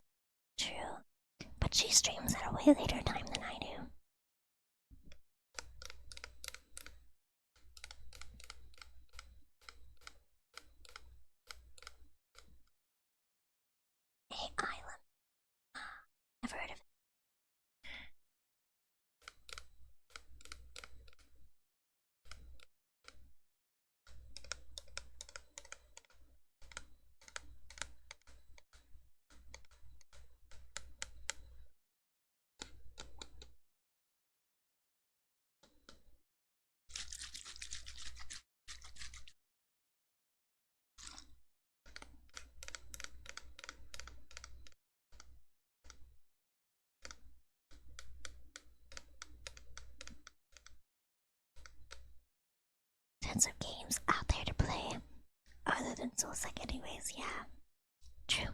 True. But she streams at a way later time than I do. Hey, Island. Never heard of it. Tons of games out there to play. Other than Soulsec anyways, yeah. True.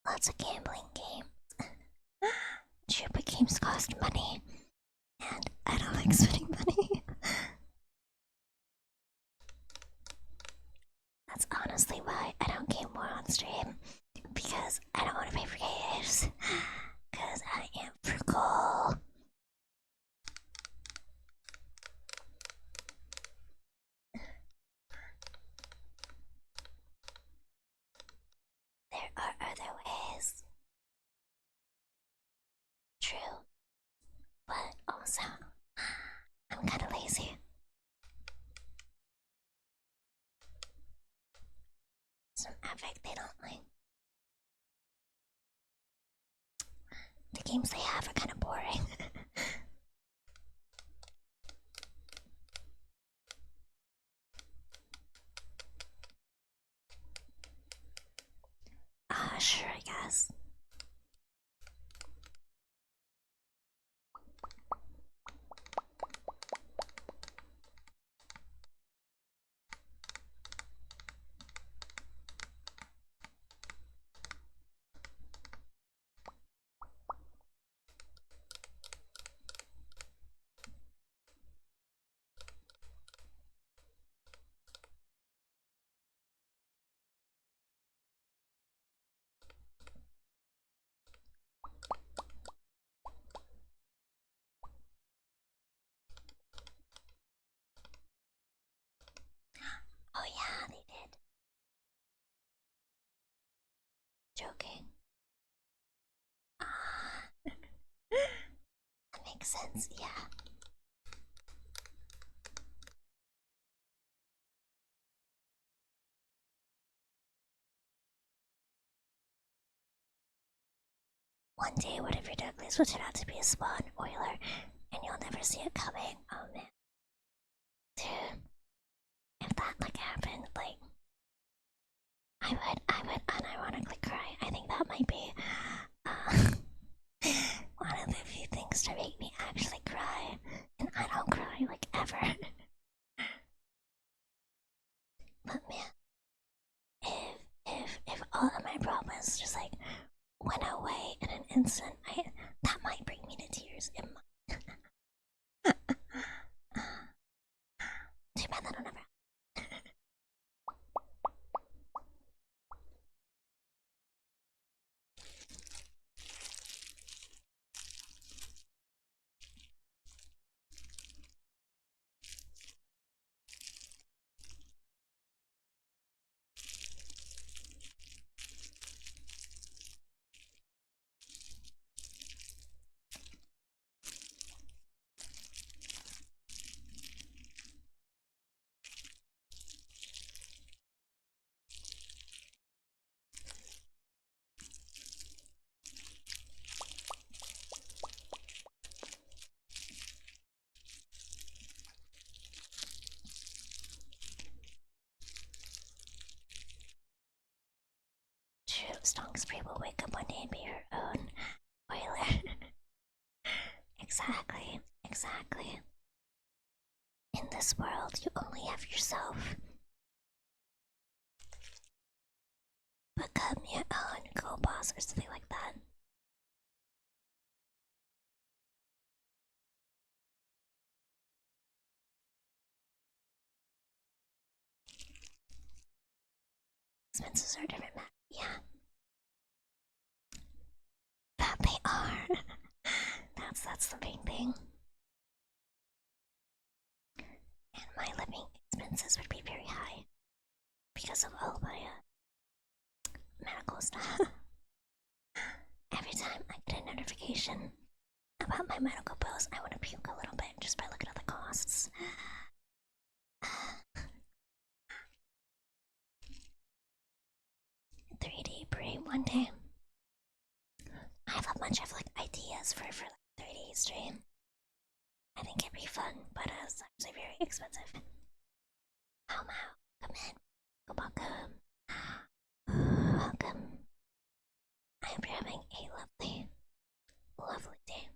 Lots of gambling games. True, but games cost money. And I don't like spending money. That's honestly why I don't game more on stream. Because I don't want to pay for games. Because I am frugal. There are other ways. True. But also, I'm kinda lazy. Some affect they don't like. The games they have are kinda boring. Sure, I guess. Oh yeah, they did. Joking. Ah, that makes sense, yeah. One day, what if your Douglas will turn out to be a spawn oiler and you'll never see it coming? Oh man. Dude, if that like happened, like I would unironically cry. I think that might be uh, one of the few things to make me actually cry. went away in an instant. That might bring me to tears. It might. Too bad that don't ever. True, Stonkspree will wake up one day and be her own boiler. Exactly, exactly. In this world, you only have yourself. Become your own co-boss or something like that. Expenses are different, Matt. Yeah. That they are. that's the main thing. And my living expenses would be very high because of all my medical stuff. Every time I get a notification about my medical bills, I want to puke a little bit just by looking at the costs. 3D brain one day. I have a bunch of like ideas for like 3D stream. I think it'd be fun, but it's actually very expensive. How come in. Welcome. Welcome. I hope you're having a lovely, lovely day.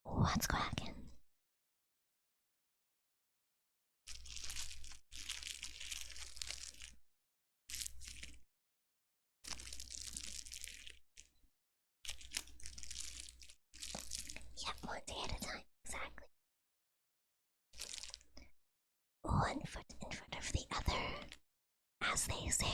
What's cracking? Yep, one day at a time, exactly. One foot in front of the other, as they say.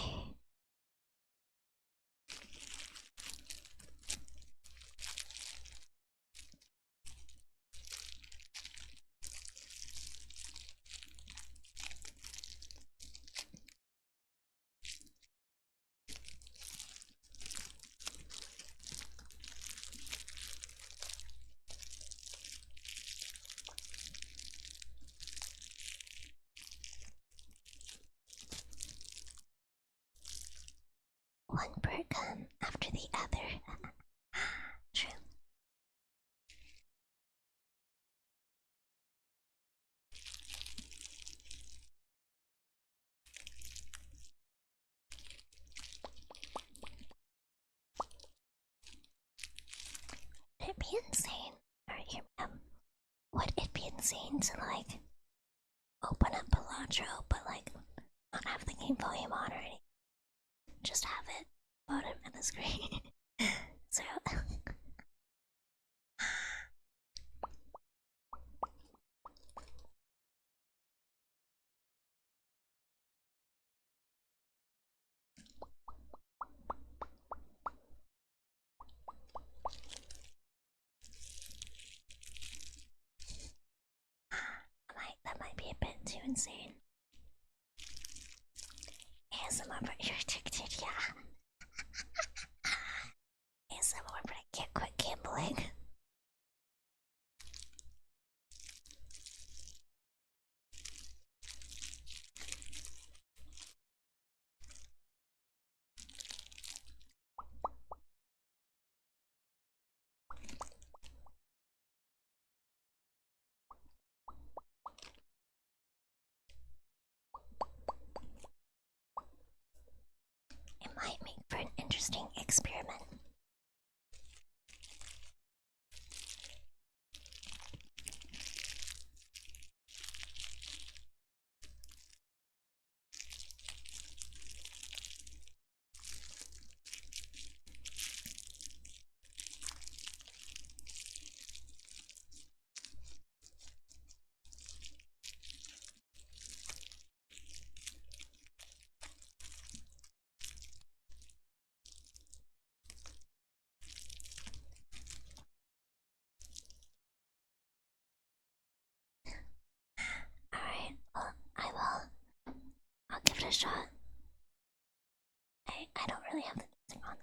One bird come after the other. True. Would it be insane? Alright, here we go. Would it be insane to like open up Balatro but like not have the game volume on or anything? Just have it bottom of the screen. So that might be a bit too insane. ASMR, but you're addicted, yeah. ASMR, but I can't quit gambling. It might make for an interesting experiment. shot. I don't really have the music on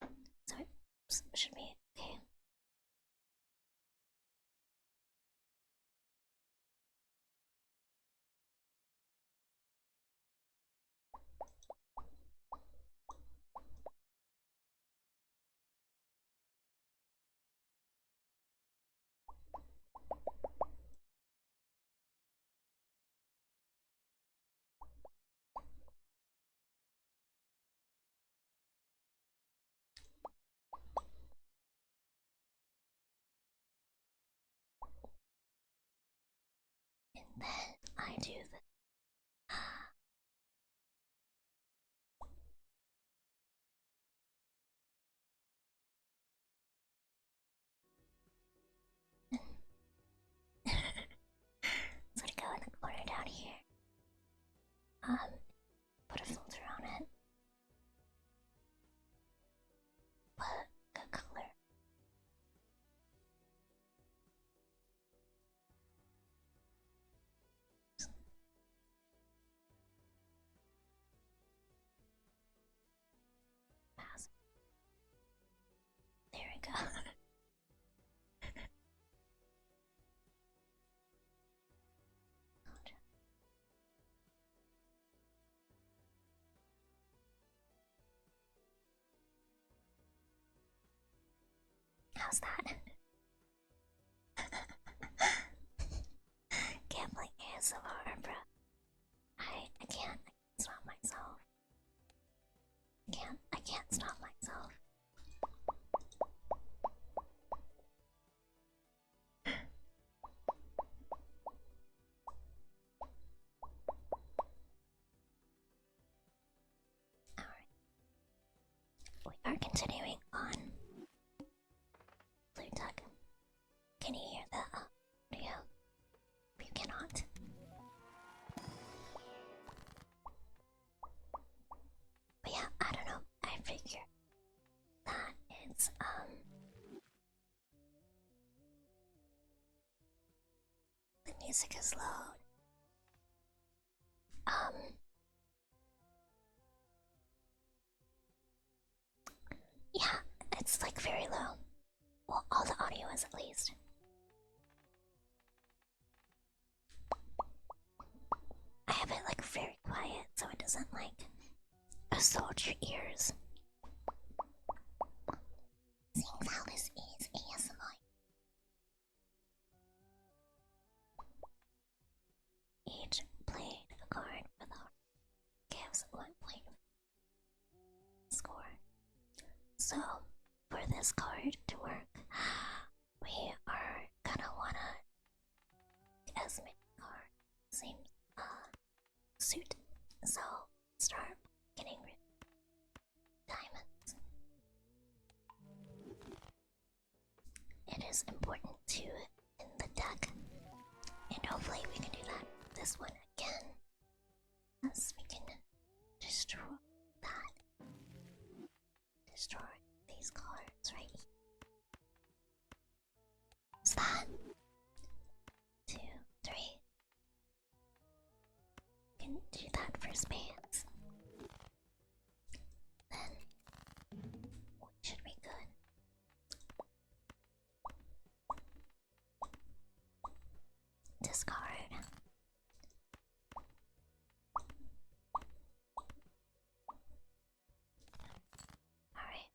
that, so it should be okay. And then I do the so to go in the corner down here. Put a filter on it. Put a color. Pass. There we go. How's that? Gambling ASMR, bro. I can't stop myself. I can't stop myself. Alright. We are continuing on Blue Duck. Can you hear the audio? You cannot. But yeah, I don't know. I figure that it's the music is loud. Yeah, it's like very low. Well, all the audio is at least. I have it like very quiet so it doesn't like assault your ears. Seeing how this is ASMR. Each played a card without gives 1 point score. So, for this card to work, we are gonna wanna get as many cards same suit. So, start getting rid of diamonds. It is important to in the deck, and hopefully we can do that this one again, as we can destroy that. Destroy these cards right here. Is that 2, 3? Can do that for spades. Then we should be good. Discard. Alright,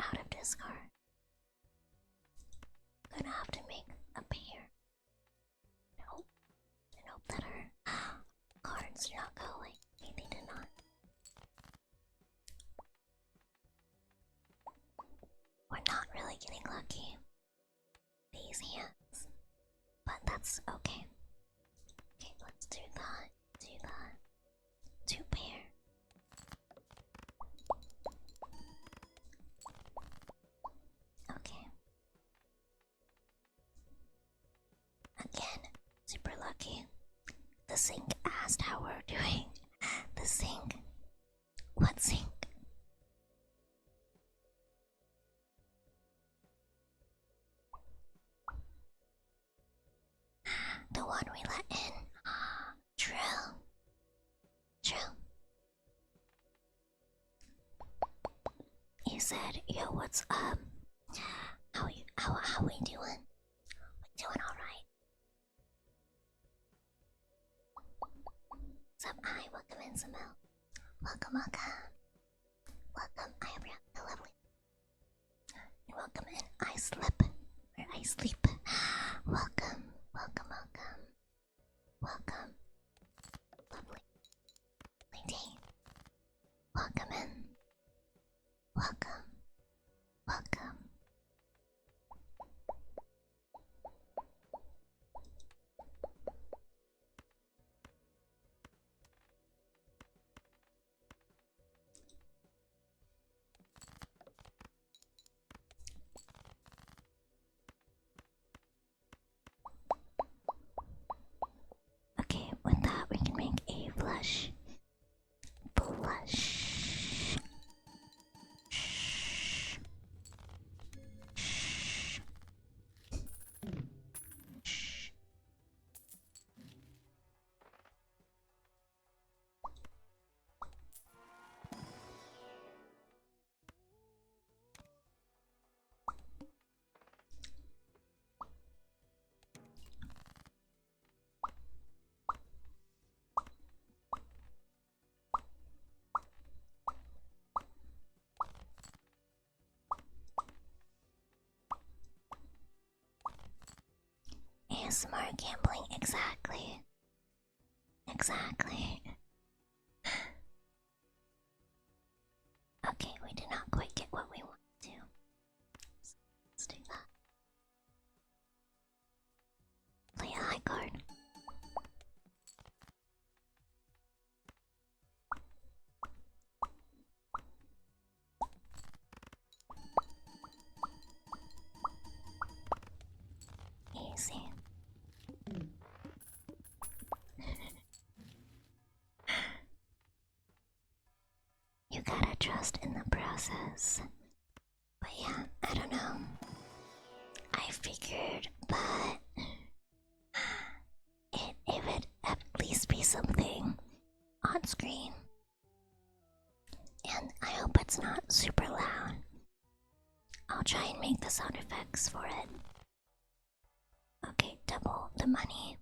out of discard. Gonna have to make a pair. Nope. And hope that our cards do not go like they did not. We're not really getting lucky these hands, but that's okay. Okay, let's do that. Do that. 2 pair. Okay. Again, super lucky. The sink asked how we're doing. The sink. What sink? The one we let in. True. True. he said, "Yo, what's up? How we doing? We doing all right." What's up? Hi, welcome in, Samel. Welcome, welcome. I am the lovely. And welcome in. I slip or I sleep. Welcome, welcome, welcome, welcome. Lovely lady. Welcome in. Welcome, welcome. Okay, with that we can make a blush. Blush. ASMR gambling, exactly. Exactly. Okay, we did not quite get what we wanted to. So let's do that. Play a high card. Easy. You gotta trust in the process. But yeah, I don't know. I figured that it would at least be something on screen. And I hope it's not super loud. I'll try and make the sound effects for it. Okay, double the money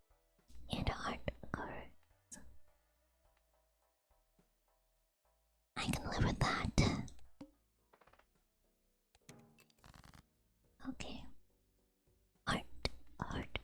and heart cards. I can live with that. Okay. Heart, heart.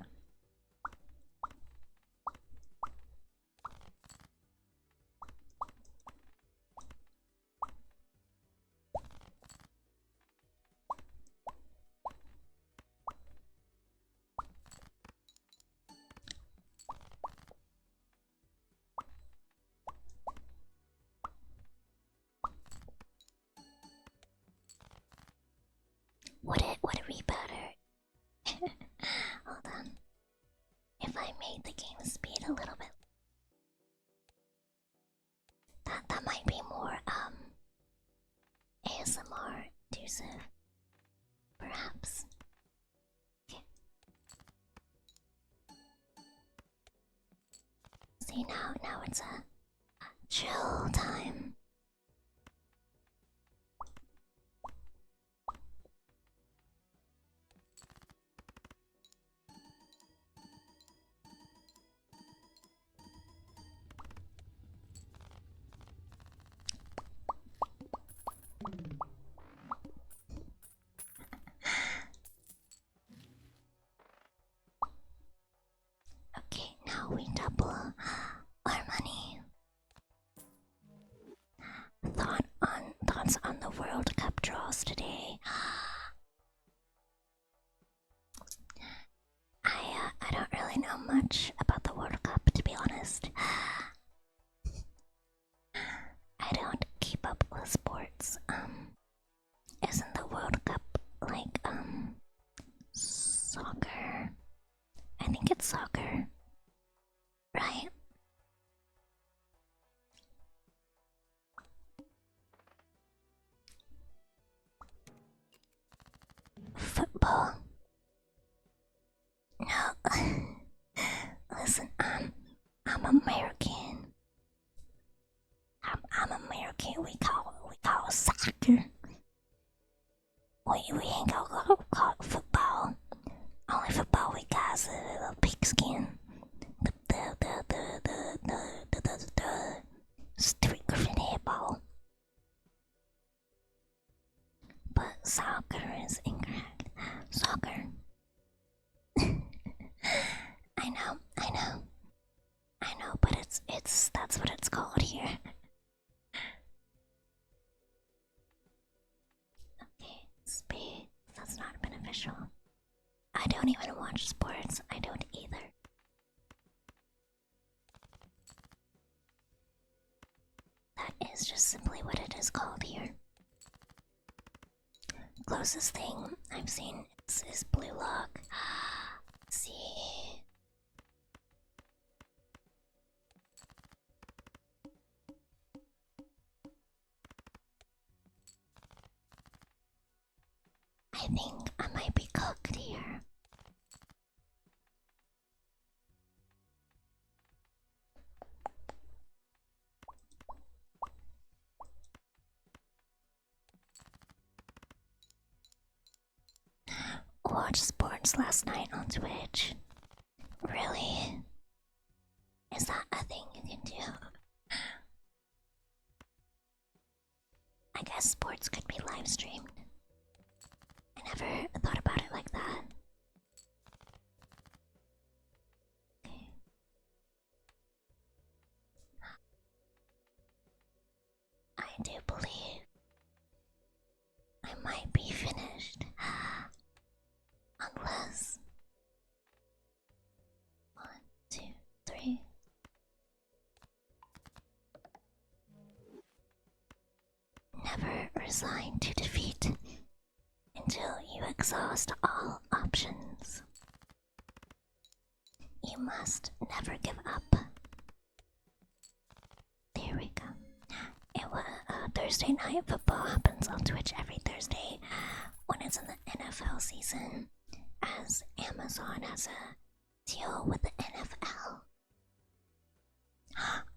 Would it be better? Hold on. If I made the game speed a little bit, that might be more ASMR conducive, perhaps. Okay. See, now it's a chill time. Soccer is incorrect. Soccer. I know, but that's what it's called here. Okay, speed. That's not beneficial. I don't even watch sports. I don't either. That is just simply what it is called here. Closest thing I've seen is Blue Lock. See. I think I might be cooked here. Watched sports last night on Twitch. Really? Is that a thing you can do? I guess sports could be live streamed. I never thought about it like that. Okay. I do believe I might be finished. Unless 1, 2, 3. Never resign to defeat until you exhaust all options. You must never give up. There we go. It was Thursday night football happens on Twitch every Thursday when it's in the NFL season, as Amazon has a deal with the NFL.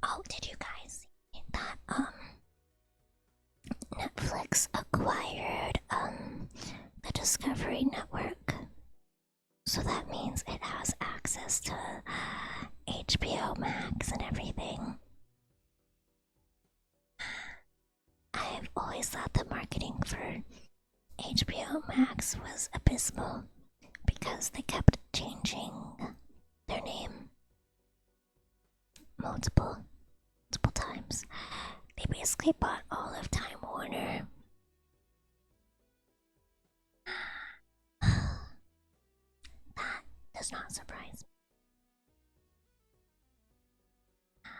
Oh, did you guys see that Netflix acquired the Discovery Network? So that means it has access to HBO Max and everything. I've always thought the marketing for HBO Max was abysmal because they kept changing their name multiple times. They basically bought all of Time Warner. That does not surprise me.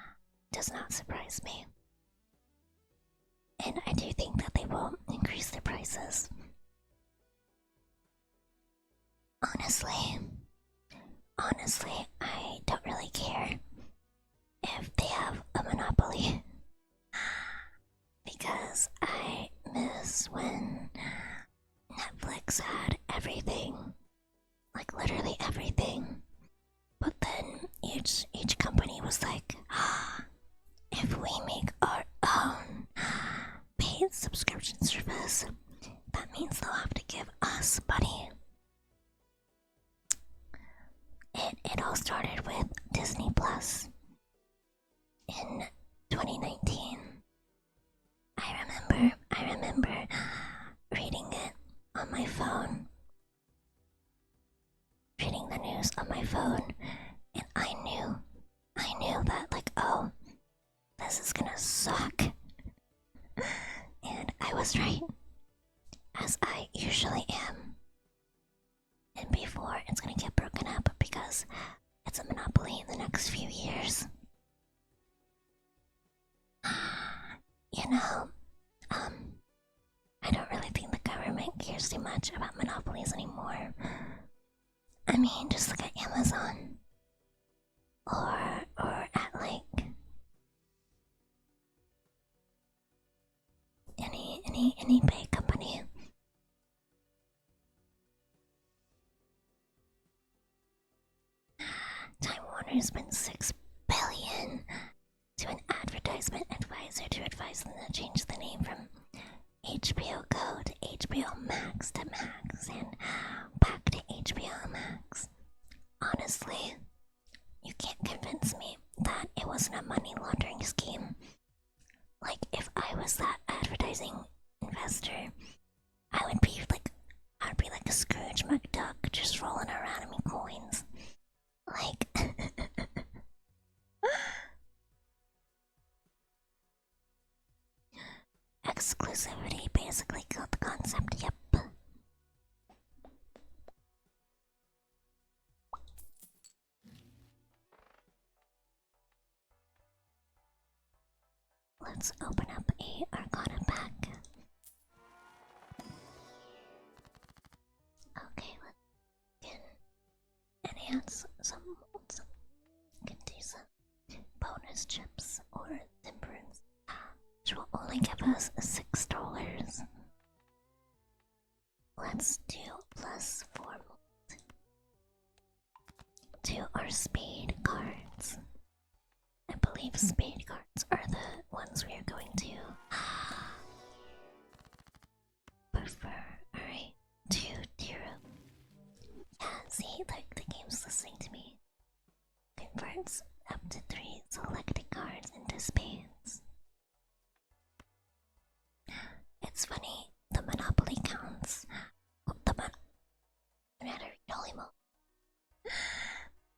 Does not surprise me. And I do think that they will increase their prices. Honestly, I don't really care if they have a monopoly. Because I miss when Netflix had everything. Like literally everything. But then each company was like, if we make our own paid subscription service, that means they'll have to give us money. It all started with Disney Plus in 2019. I remember reading it on my phone, reading the news on my phone, and I knew that, like, oh, this is gonna suck. And I was right, as I usually am. And before it's gonna get broken up because it's a monopoly in the next few years. You know, I don't really think the government cares too much about monopolies anymore. I mean, just look at Amazon. Or at, like, any big company. Time Warner spent $6 billion to an advertisement advisor to advise them to change the name from HBO Go to HBO Max to Max and back to HBO Max. Honestly, you can't convince me that it wasn't a money laundering scheme. Like, if I was that advertising investor, I would be basically killed the concept, yep. Let's open up a Arcana pack. Okay, let's enhance some molds. Can do some bonus chips or temperance, which will only give us $6. Let's do +4 mold to our spade cards. I believe spade cards are the ones we are going to prefer. Alright, 2 0. Yeah, see, like the game's listening to me. Converts up to 3 selected cards into spades. It's funny, the Monopoly counts.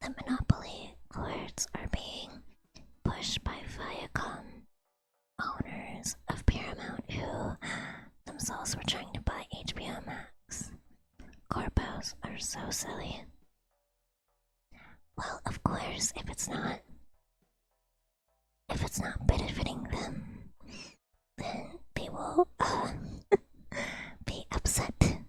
The Monopoly cards are being pushed by Viacom, owners of Paramount, who themselves were trying to buy HBO Max. Corpos are so silly. Well, of course, if it's not benefiting them, then they will be upset.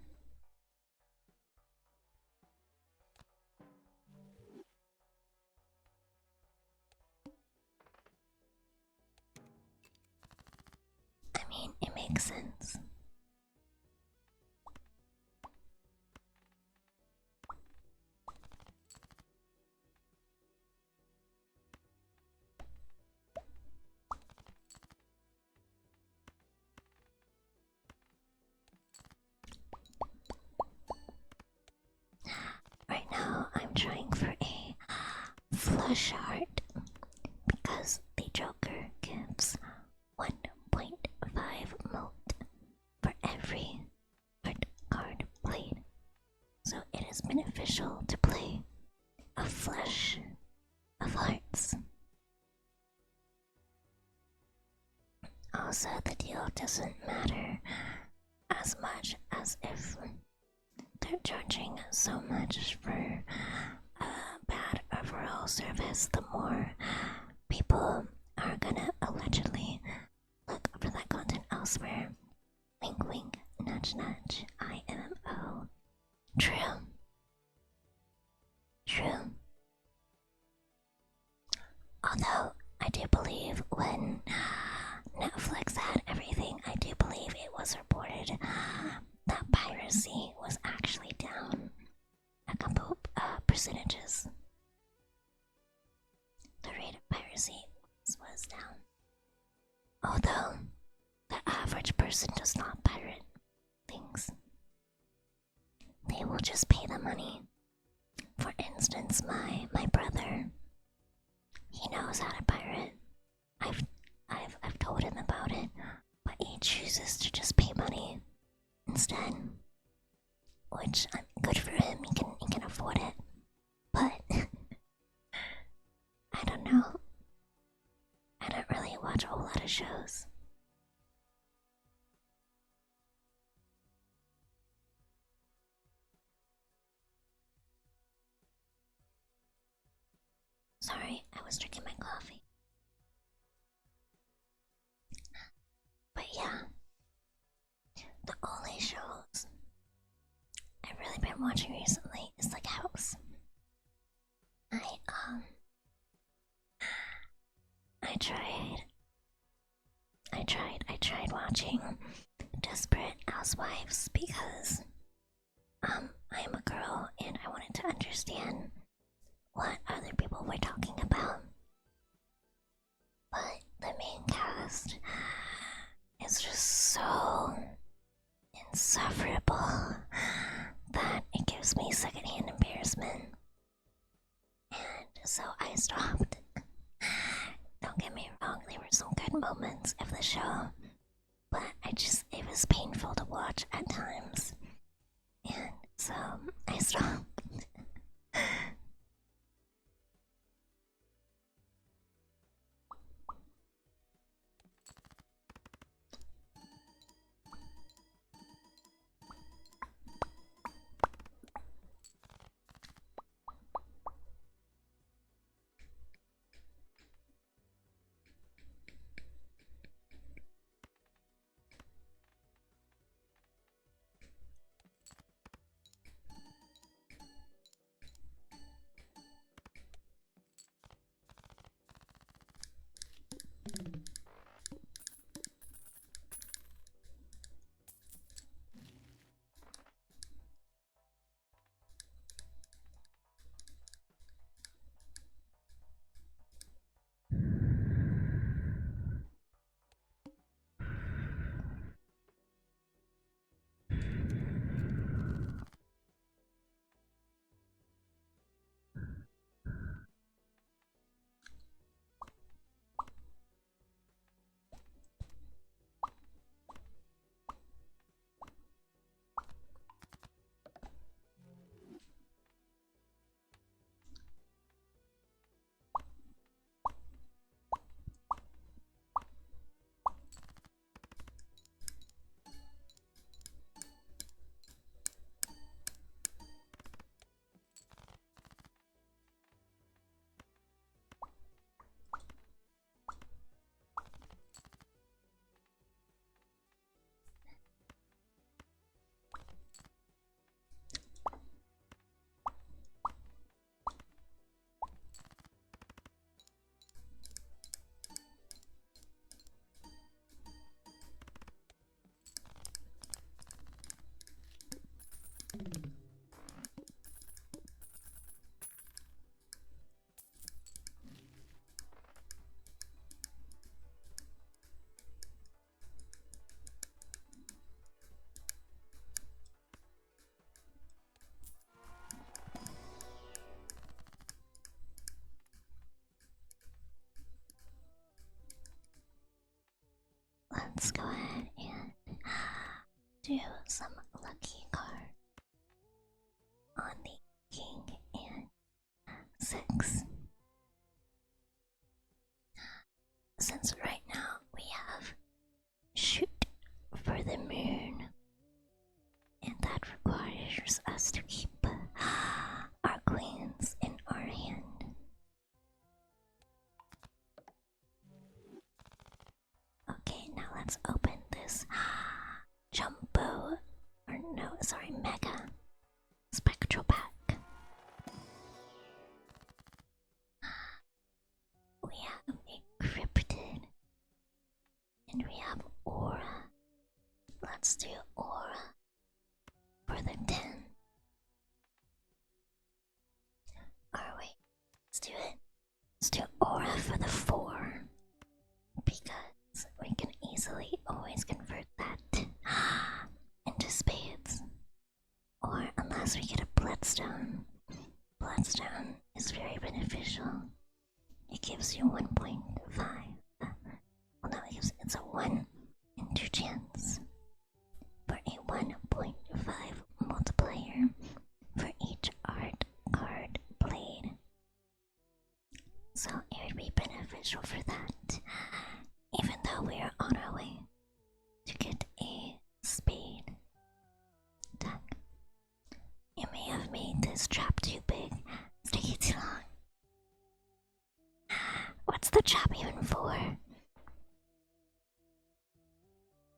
I mean, it makes sense. Right now, I'm trying for a flush heart because the Joker gives 1.5 mold for every heart card played. So it is beneficial to play a flush of hearts. Also, the deal doesn't matter as much as if they're charging so much for bad overall service. The more people are gonna allegedly look for that content elsewhere. Wink wink, nudge nudge, IMO. True. True. Although, I do believe when Netflix had everything, I do believe it was reported that piracy was actually down a couple percentages. The rate of piracy was down. Although, the average person does not pirate things. They will just pay the money. For instance, my brother, he knows how to pirate. I've told him about it, but he chooses to just pay money instead. Which, good for him, he can afford it. But I don't know. I don't really watch a whole lot of shows. Sorry, I was drinking my coffee. But yeah, the only shows I've really been watching recently is like House. I tried watching Desperate Housewives because I am a girl and I wanted to understand what other people were talking about. But the main cast is just so insufferable that it gives me secondhand embarrassment. And so I stopped. Don't get me wrong, there were some good moments of the show, but it was painful to watch at times. And so I stopped. let's go ahead and do some lucky card on the king and 6. Since right now we have shoot for the moon, and that requires us to keep our queens in our hand. Okay, now let's open this jumbo, or no, sorry, mega spectral pack. We have a cryptid, and we have aura. Let's do aura for the 10. Or wait, let's do it. Let's do aura for the 4. Because we can easily always convert that into spades. Or unless we get a bloodstone. Bloodstone is very beneficial. It gives you 1.5. Well, no, it's a 1 in 2 chance for a 1.5 multiplier for each art card played. So it would be beneficial for that, even though we are on our way to get a spade deck. You may have made this trap too big. It's taking too long. What's the trap even for?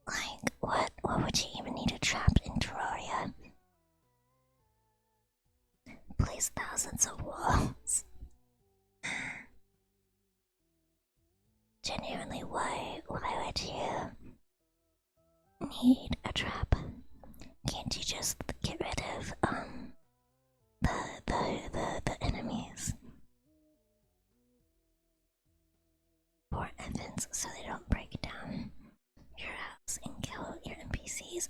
Like, what would you even need a trap in Terraria? Place thousands of walls. Genuinely, why would you need a trap? Can't you just get rid of the enemies? For Evans, so they don't break down your house and kill your NPCs.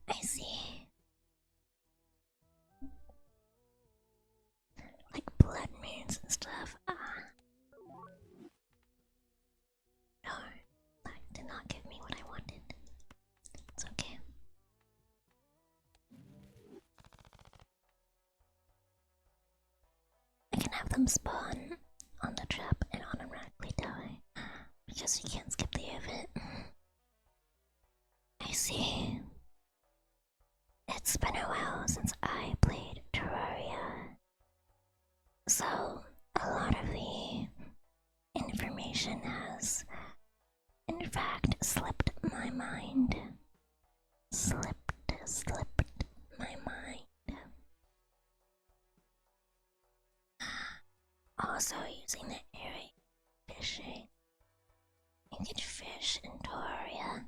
I see. Like blood moons and stuff. No, that did not give me what I wanted. It's okay. I can have them spawn on the trap and automatically die because you can't skip the event. I see. It's been a while since I played Terraria, so a lot of the information has, in fact, slipped my mind. Slipped my mind. Also, using the area fishing, you can fish in Terraria.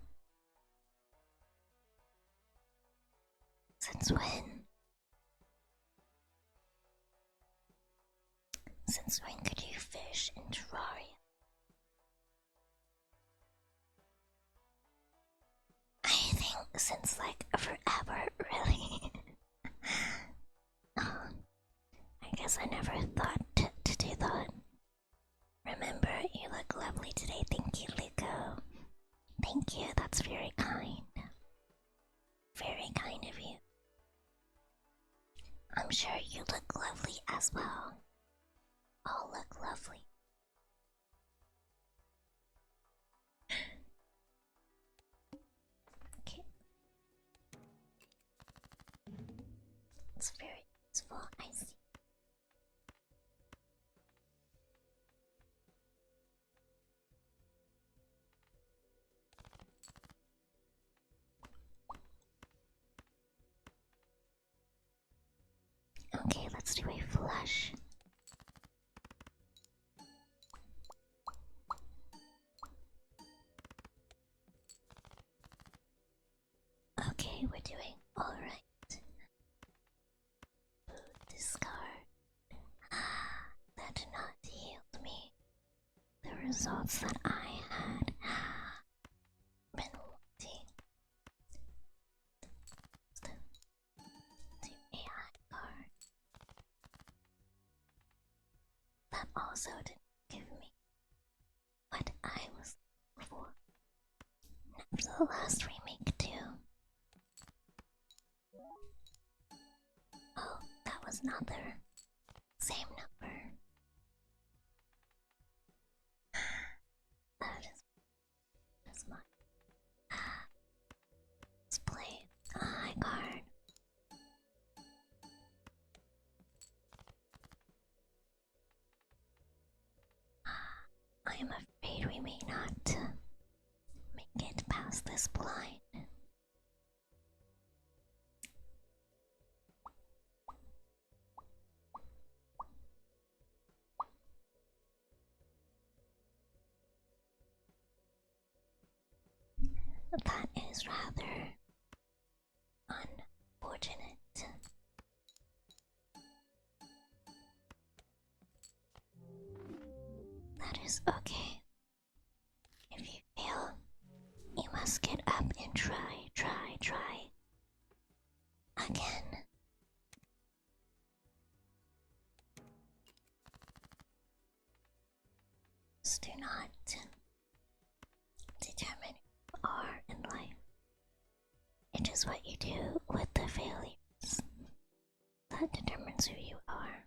Since when? Since when could you fish in Terraria? I think since like forever, really. I guess I never thought to do that. Remember, you look lovely today. Thank you, Luco. Thank you, that's very kind. Very kind of you. I'm sure you look lovely as well. All look lovely. Okay. It's very useful, I see. Okay, let's do a flush. Okay, we're doing alright. Discard. That did not yield me the results that I had been wanting. The AI card. That also didn't give the last remake too. Oh, that was not their same number. That is mine. Let's play a high card. I am afraid we may not make it past this blind. That is rather unfortunate. That is okay. If you fail, you must get up and try again. Just do not determine who you are in life. It is what you do with the failures that determines who you are.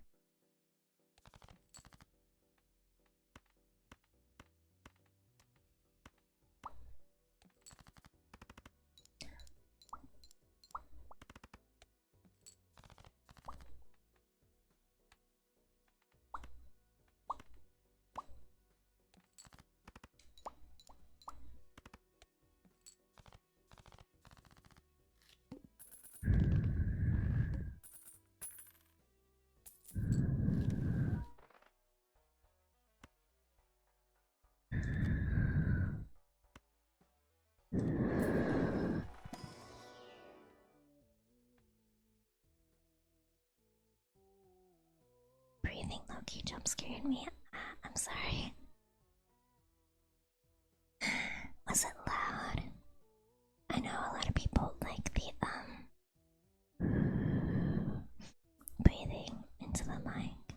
Breathing low-key jump scared me. I'm sorry. Was it loud? I know a lot of people like the breathing into the mic.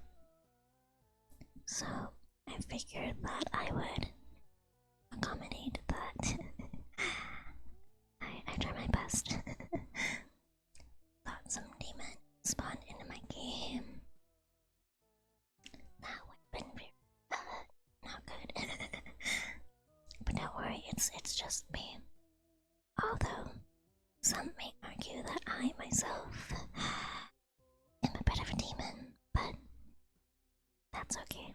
So I figured that I would accommodate that. I try my best. Thought some demon spawned into my game. That would have been very, not good. But don't worry, it's just me. Although some may argue that I myself am a bit of a demon, but that's okay.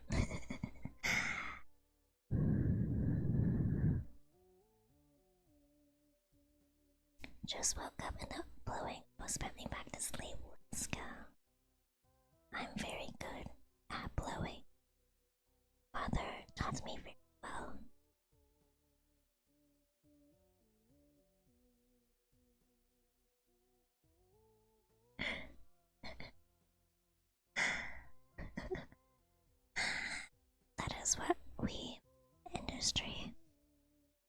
Just woke up and the blowing was put me back to sleep. Let's go. I'm very good at blowing. Mother taught me very well. That is what we industry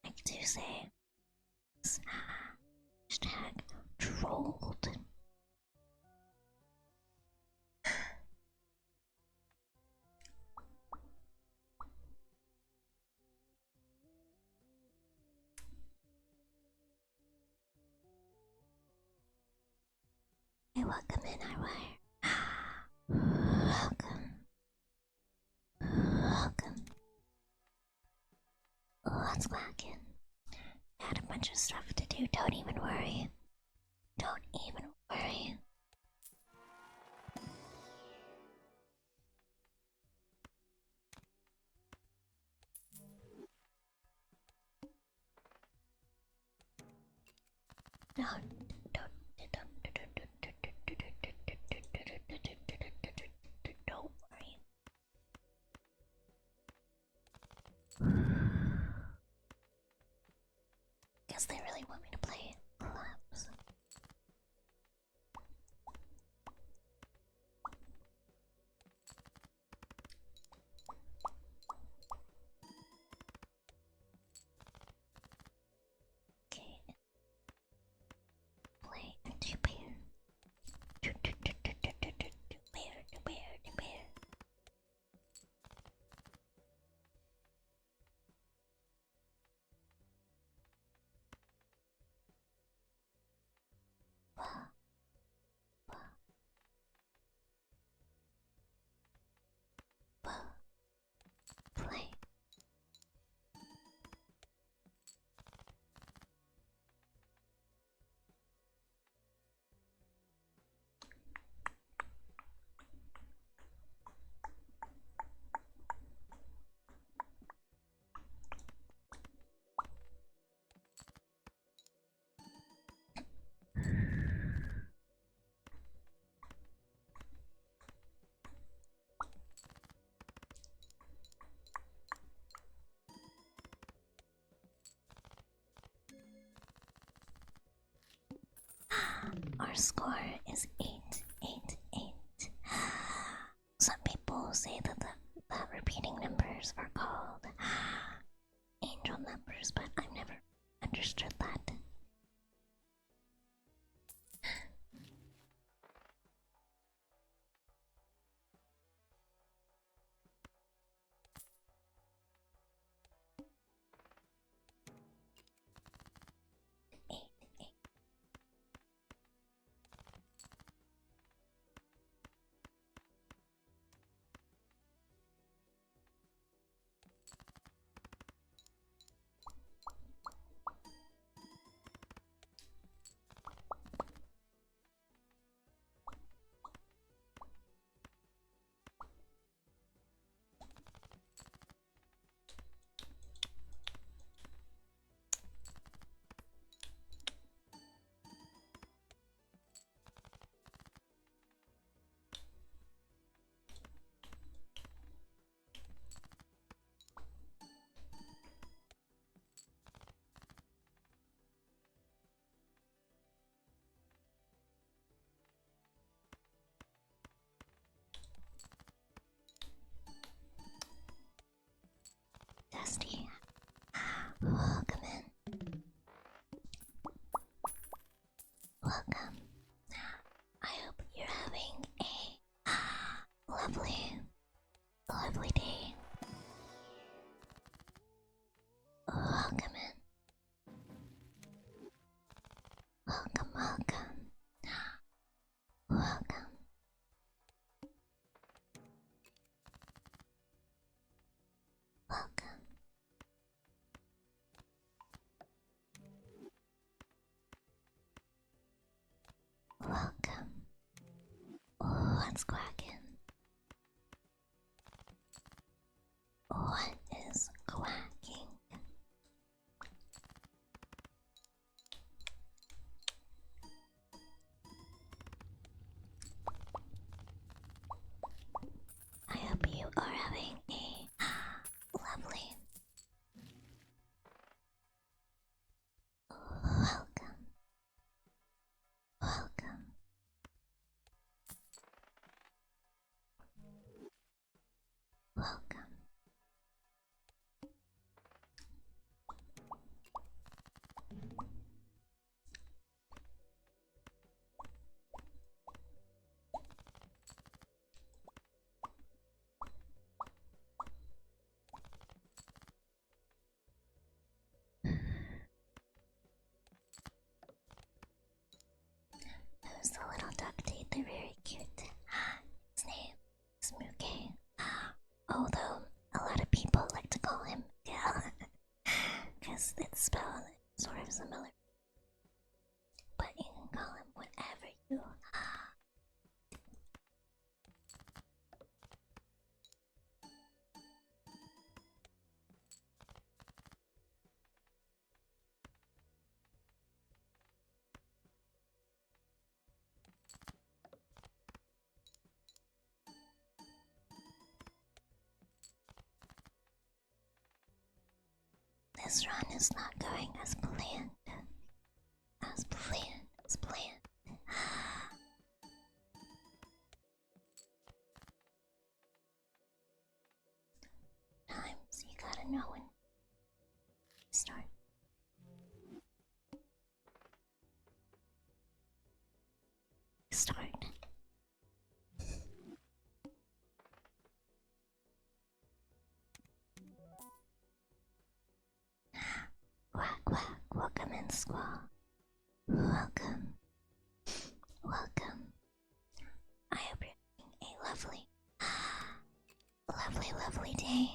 like to say. Hashtag trolled. Hey, welcome in our wire. Welcome. What's lacking? Had a bunch of stuff to do. Don't even worry. Don't even worry. Don't worry. Guess they really want me to play collapse. Okay. Play a two-pair. Two-pair. our score is 888. Some people say that the repeating numbers are called angel numbers, but I've never understood that. Dusty, welcome in. Welcome. I hope you're having a lovely day. Welcome in. Welcome. Welcome. Welcome. Welcome. What's quacking? What is quacking? I hope you are having a lovely welcome. Welcome. Welcome. Who's the little duck teeth? They're very cute. His name is Muke. Although a lot of people like to call him Miguel because it's spelled sort of similar. But you can call him whatever you This run is not going as planned. As planned. Times you gotta know when to start. Quack quack, welcome in squaw. Welcome. I hope you're having a lovely day.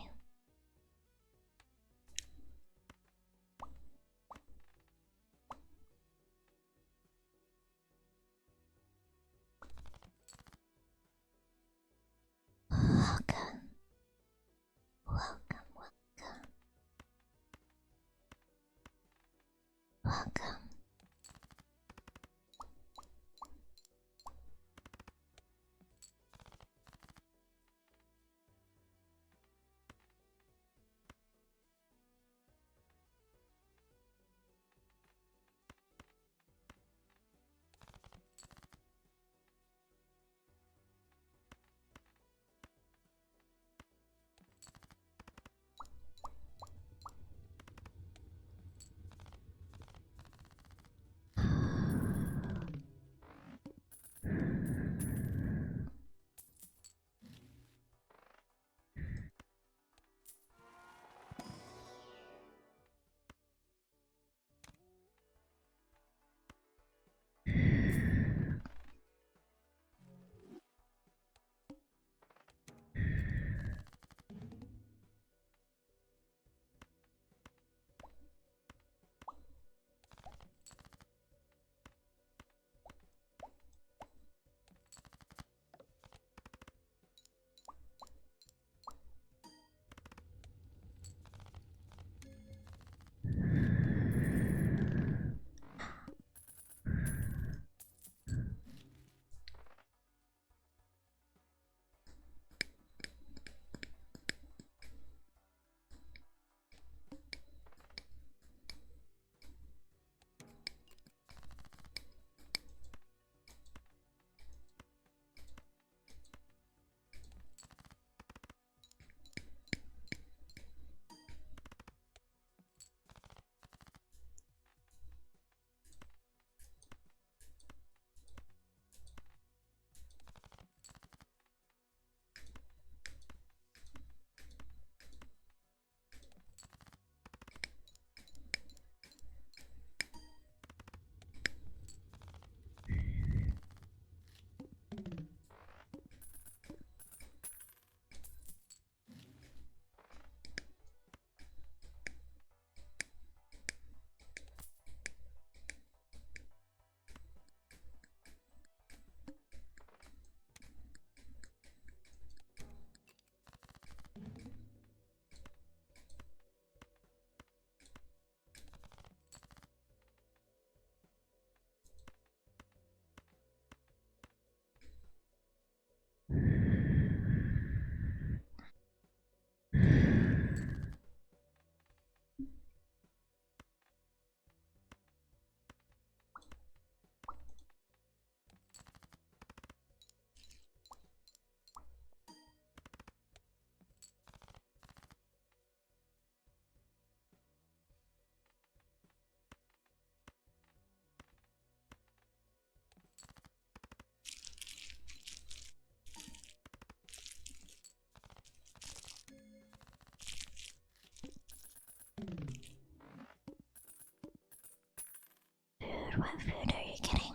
What food are you getting?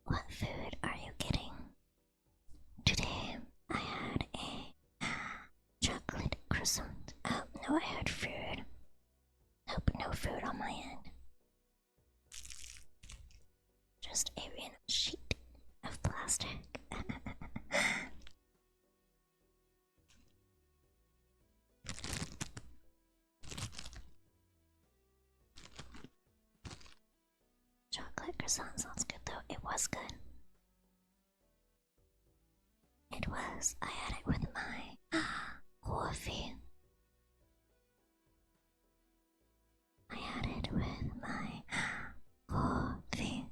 What food are you getting? Today I had a chocolate croissant. Oh, no, I had food. Nope, no food on my end. Just a random sheet of plastic. Chocolate croissant sounds good though. It was good. It was. I had it with my coffee. I had it with my coffee.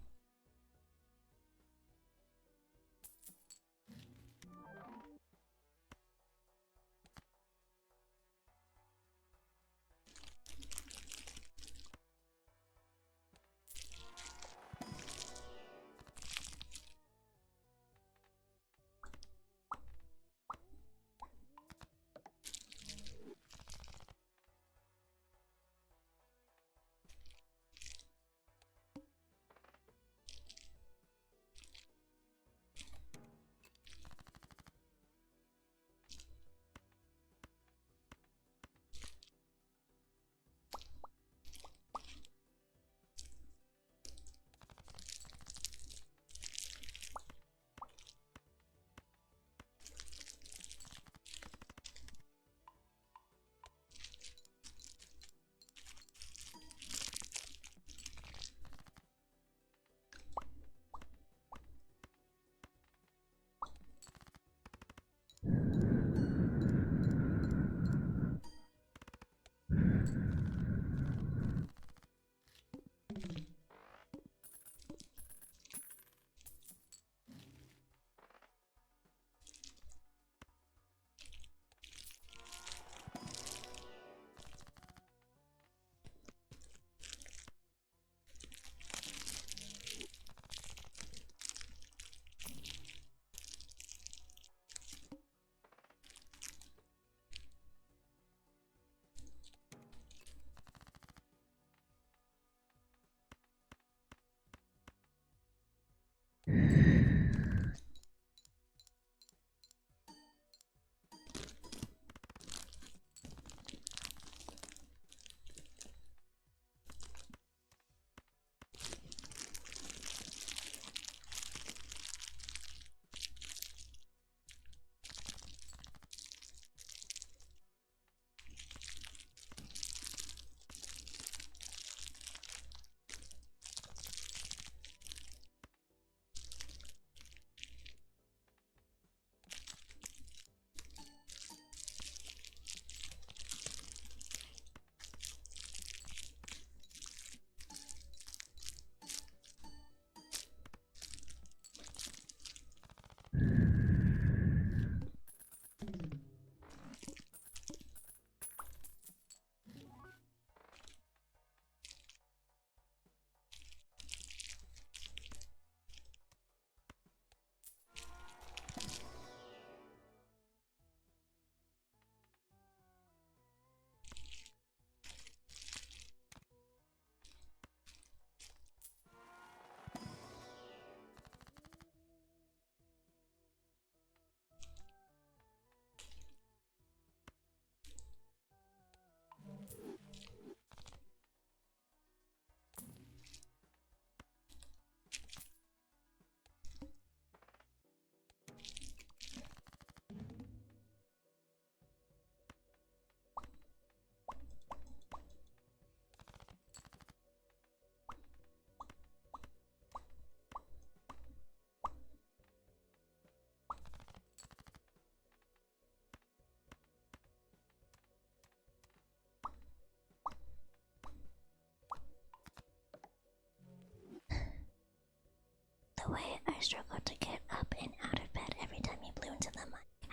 The way I struggle to get up and out of bed every time you blew into the mic.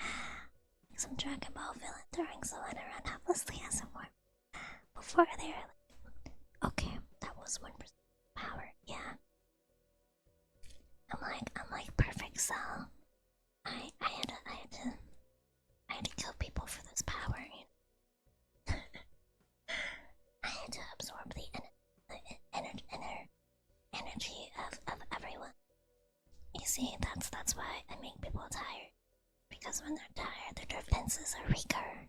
Like some Dragon Ball villain throwing someone around helplessly as a worm. Before they were like, okay, that was 1% power, yeah. I'm like perfect cell. I had to kill people for this power, you know? I had to absorb the people tired because when they're tired, their defenses are weaker.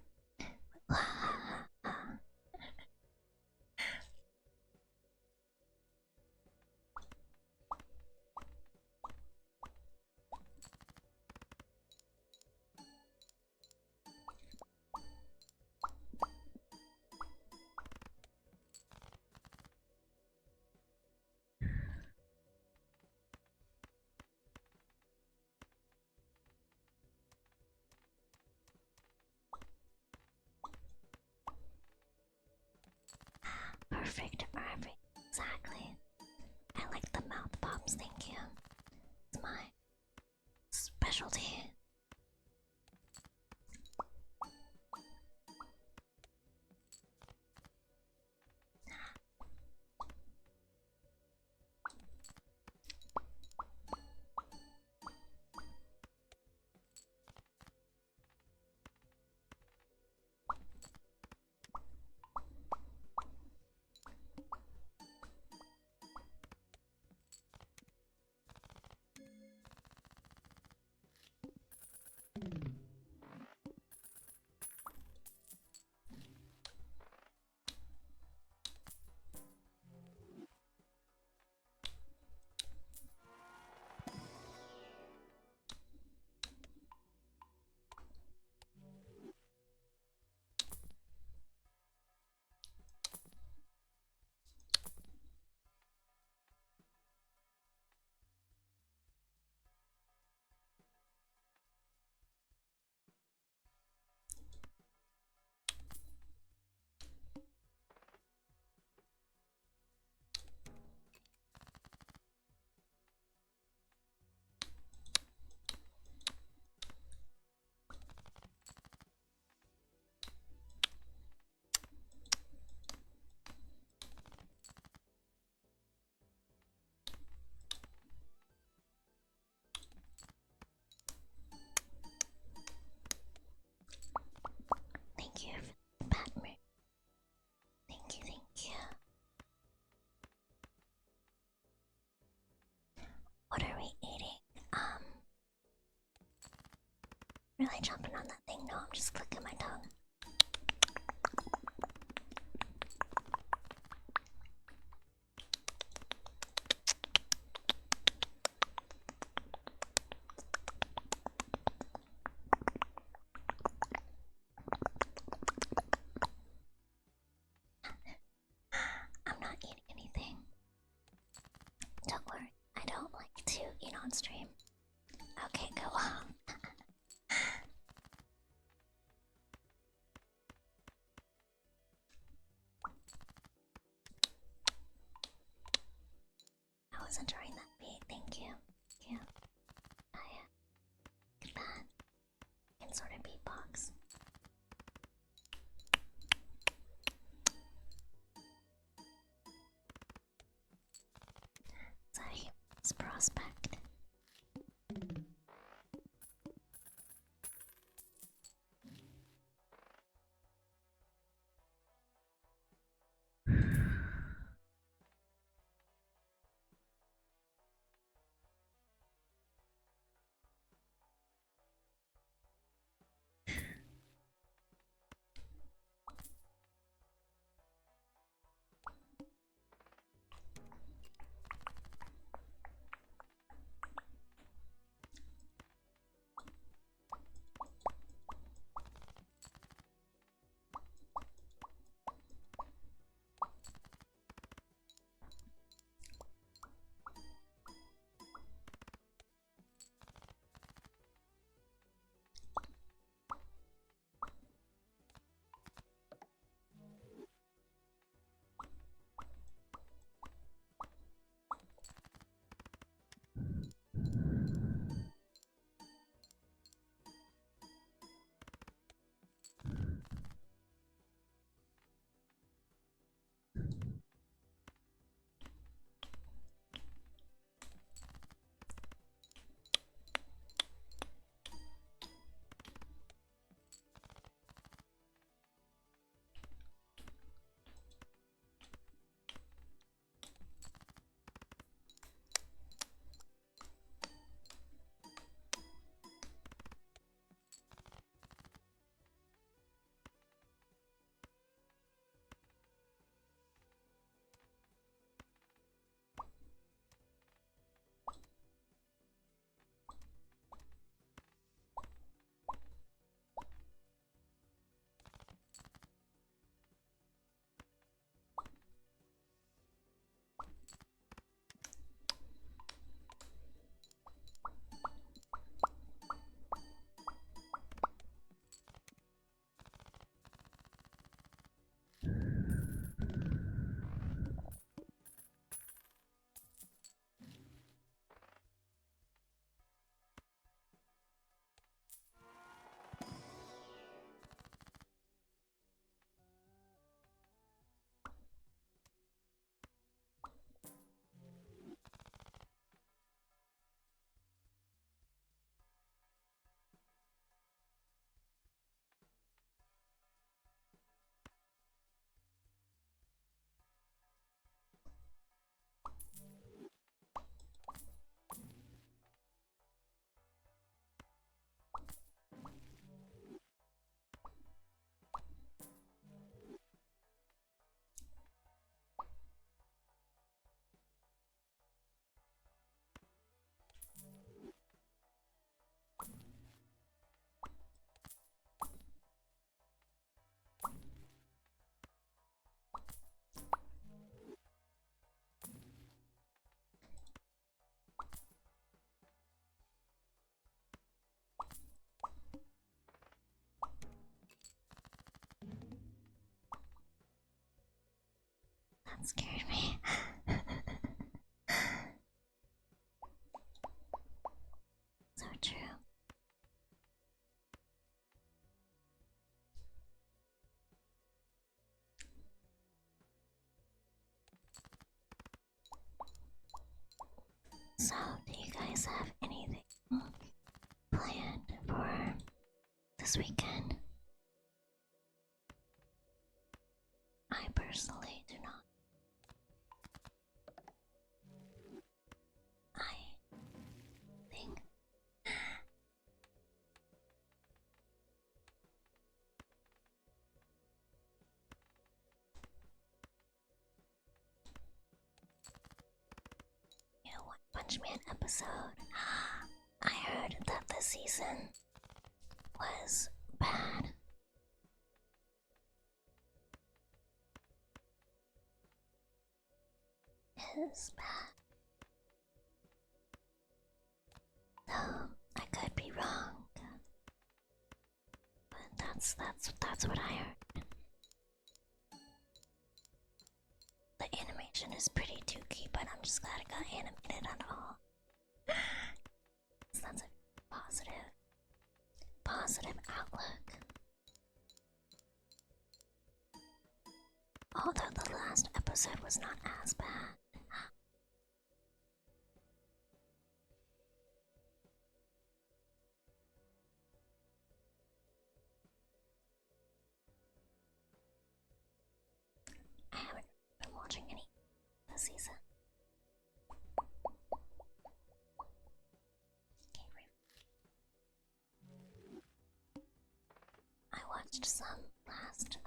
Perfect for everything. Exactly. I like the mouth pops, thank you. It's my specialty. Thank you for the Batman. Thank you, thank you. What are we eating? Really jumping on that thing? No, I'm just clicking my tongue. I'm not eating anything. Don't worry, I don't like to eat on stream. Okay, go off. I was enjoying that beat, thank you. Thank you. Oh yeah, look at that. I can sort of beatbox. So here's Prospect. That scared me. So true. So, do you guys have anything planned for this weekend? I personally do not. I think One Punch Man episode. I heard that this season was bad. Is bad. Though I could be wrong. But that's what I heard. The animation is pretty dookie, but I'm just glad it got animated at all. So that's a positive outlook. Although the last episode was not as bad. I haven't been watching any this season. I watched some last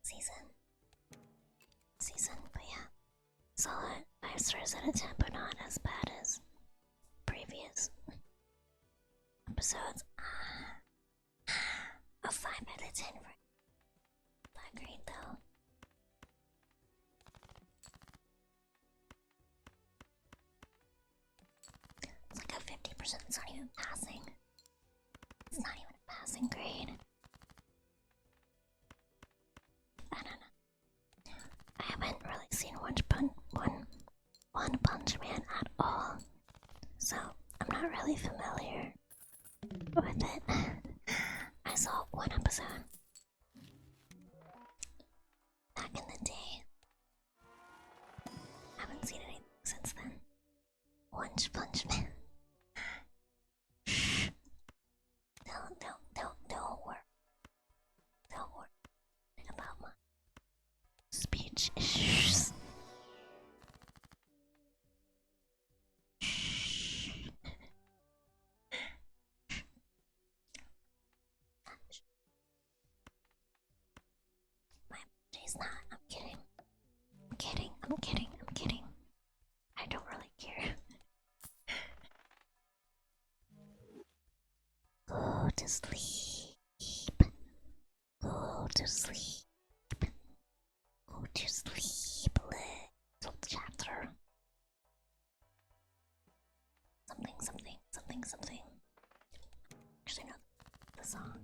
season, but yeah, solid 5 stars out of 10, but not as bad as previous episodes. A 5 out of 10 for that grade though. It's like a 50%. It's not even passing. It's not even a passing grade. I don't know. I haven't really seen One Punch Man at all, so I'm not really familiar with it. I saw one episode back in the day. Haven't seen anything since then. One Punch Man. Shh. Don't worry. Don't worry about my speech issues. My apologies, not. I'm kidding. I'm kidding. I don't really care. Go to sleep. Go to sleep. Go to sleep, little chapter. Something. Actually, no, the song.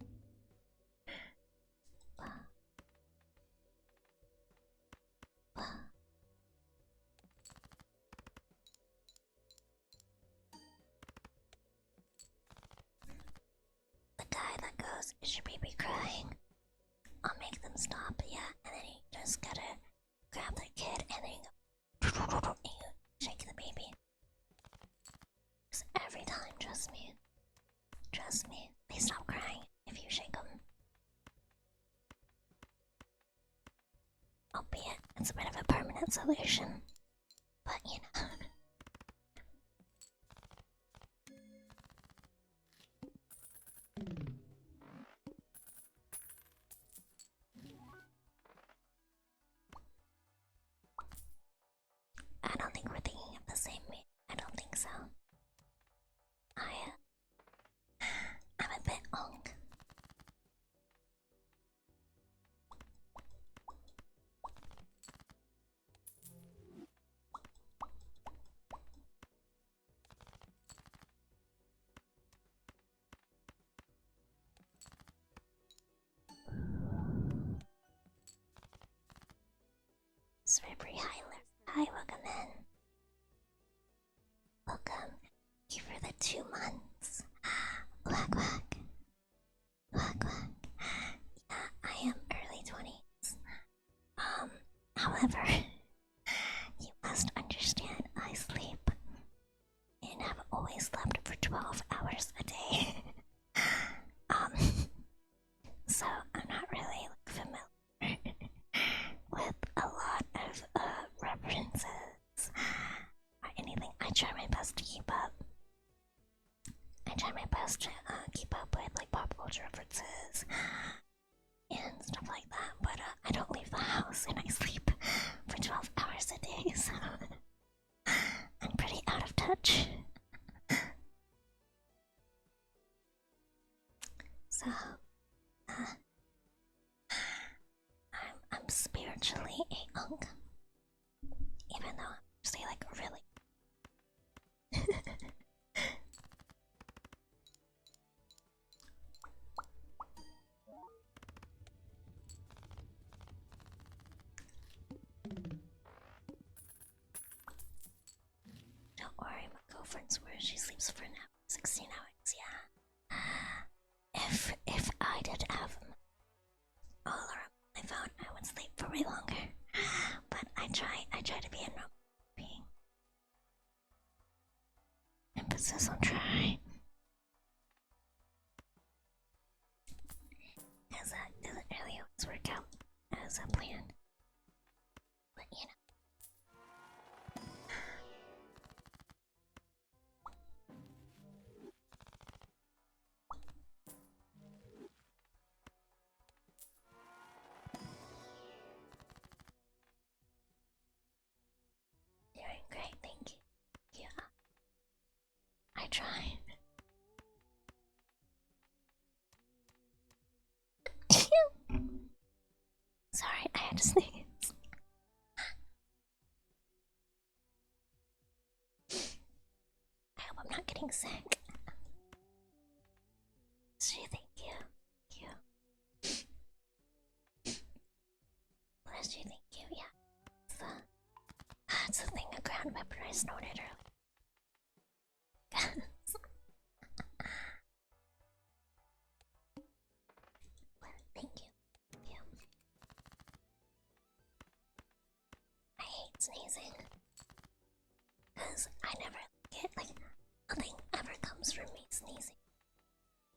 The guy that goes, "Is your baby crying?" I'll make them stop, yeah, and then you just gotta grab the kid and then you go and you shake the baby. Because every time, trust me, they stop crying if you shake them. Albeit, it's a bit of a permanent solution, but you know. I don't think we're thinking of the same way. I don't think so. I'm a bit onk. Very hi, welcome in. Welcome. Thank you for the 2 months. Quack quack. Quack quack. Yeah, I am early 20s. However, you must understand I sleep and have always slept for 12 hours a day. um, so I'm not really familiar with a lot of references or anything. I try my best to keep up. I try my best to keep up with like pop culture references and stuff like that, but I don't leave the house and I sleep for 12 hours a day, so I'm pretty out of touch. So, I'm spiritually a unk, even though I'm say like really. Don't worry, my girlfriend's where she sleeps for now. 16 hours, yeah. If I did have all around my phone, I would sleep for way longer. But I try to be a normal being. Emphasis on try. As doesn't really always work out as a plan. But you know. Doing great, thank you. Yeah. I try. Sorry, I had to sneeze. I hope I'm not getting sick. So thank you. Thank you. Bless you, thank you, yeah. That's the thing, a ground pepper I snorted earlier. Thank you. Thank you. I hate sneezing. Because I never get, like, nothing ever comes from me sneezing.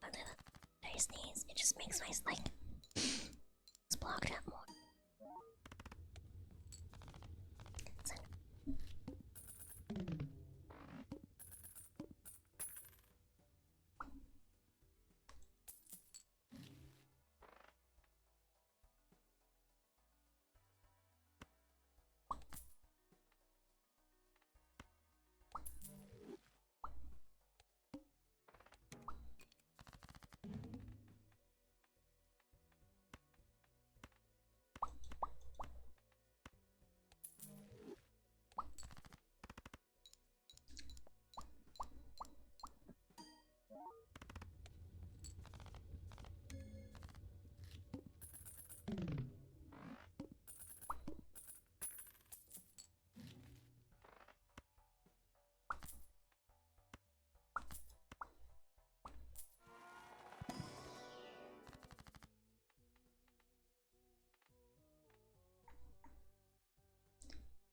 But if I sneeze, it just makes my, like, it's blocked up more. So,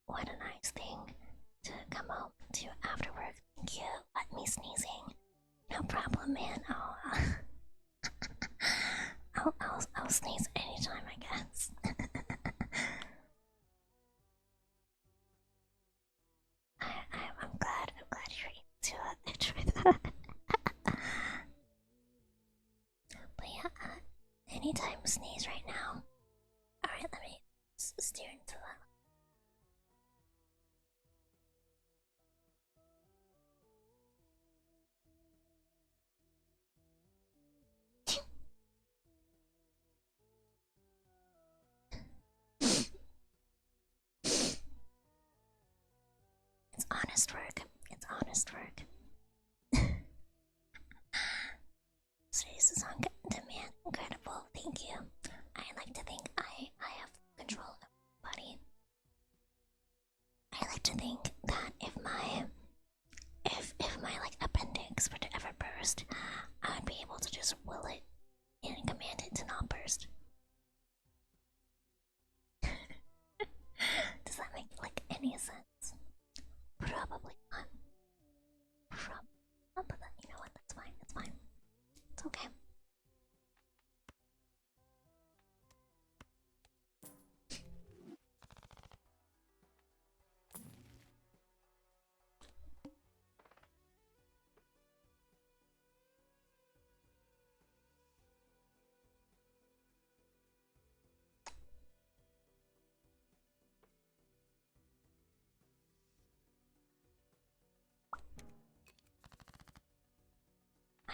what a nice thing to come home to after work. Thank you. Let me sneezing. No problem, man. I'll sneeze anytime, I guess. I'm glad you're able to enjoy that. But yeah, anytime sneeze right now. Alright, let me steer into that. It's honest work. It's honest work. Space is on demand. Incredible. Thank you. I like to think I have control of my body.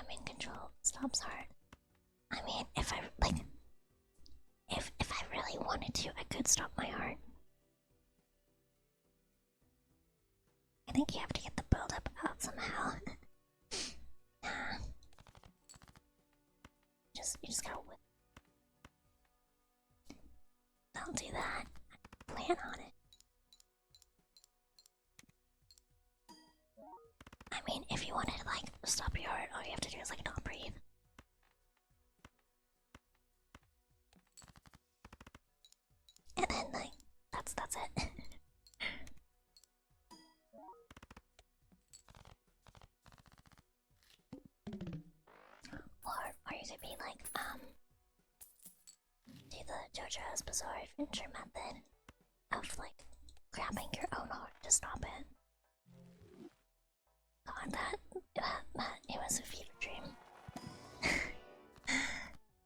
I'm in control. Stops heart. I mean, if I like, if I really wanted to, I could stop my heart. I think you have to get the buildup out somehow. Nah. You just gotta whip. I'll do that. Plan on it. I mean, if you wanted to like stop your heart, all you have to do is like not breathe. And then like that's it. or you could be like, do the JoJo's Bizarre Adventure method of like grabbing your own heart to stop it. God, that it was a fever dream.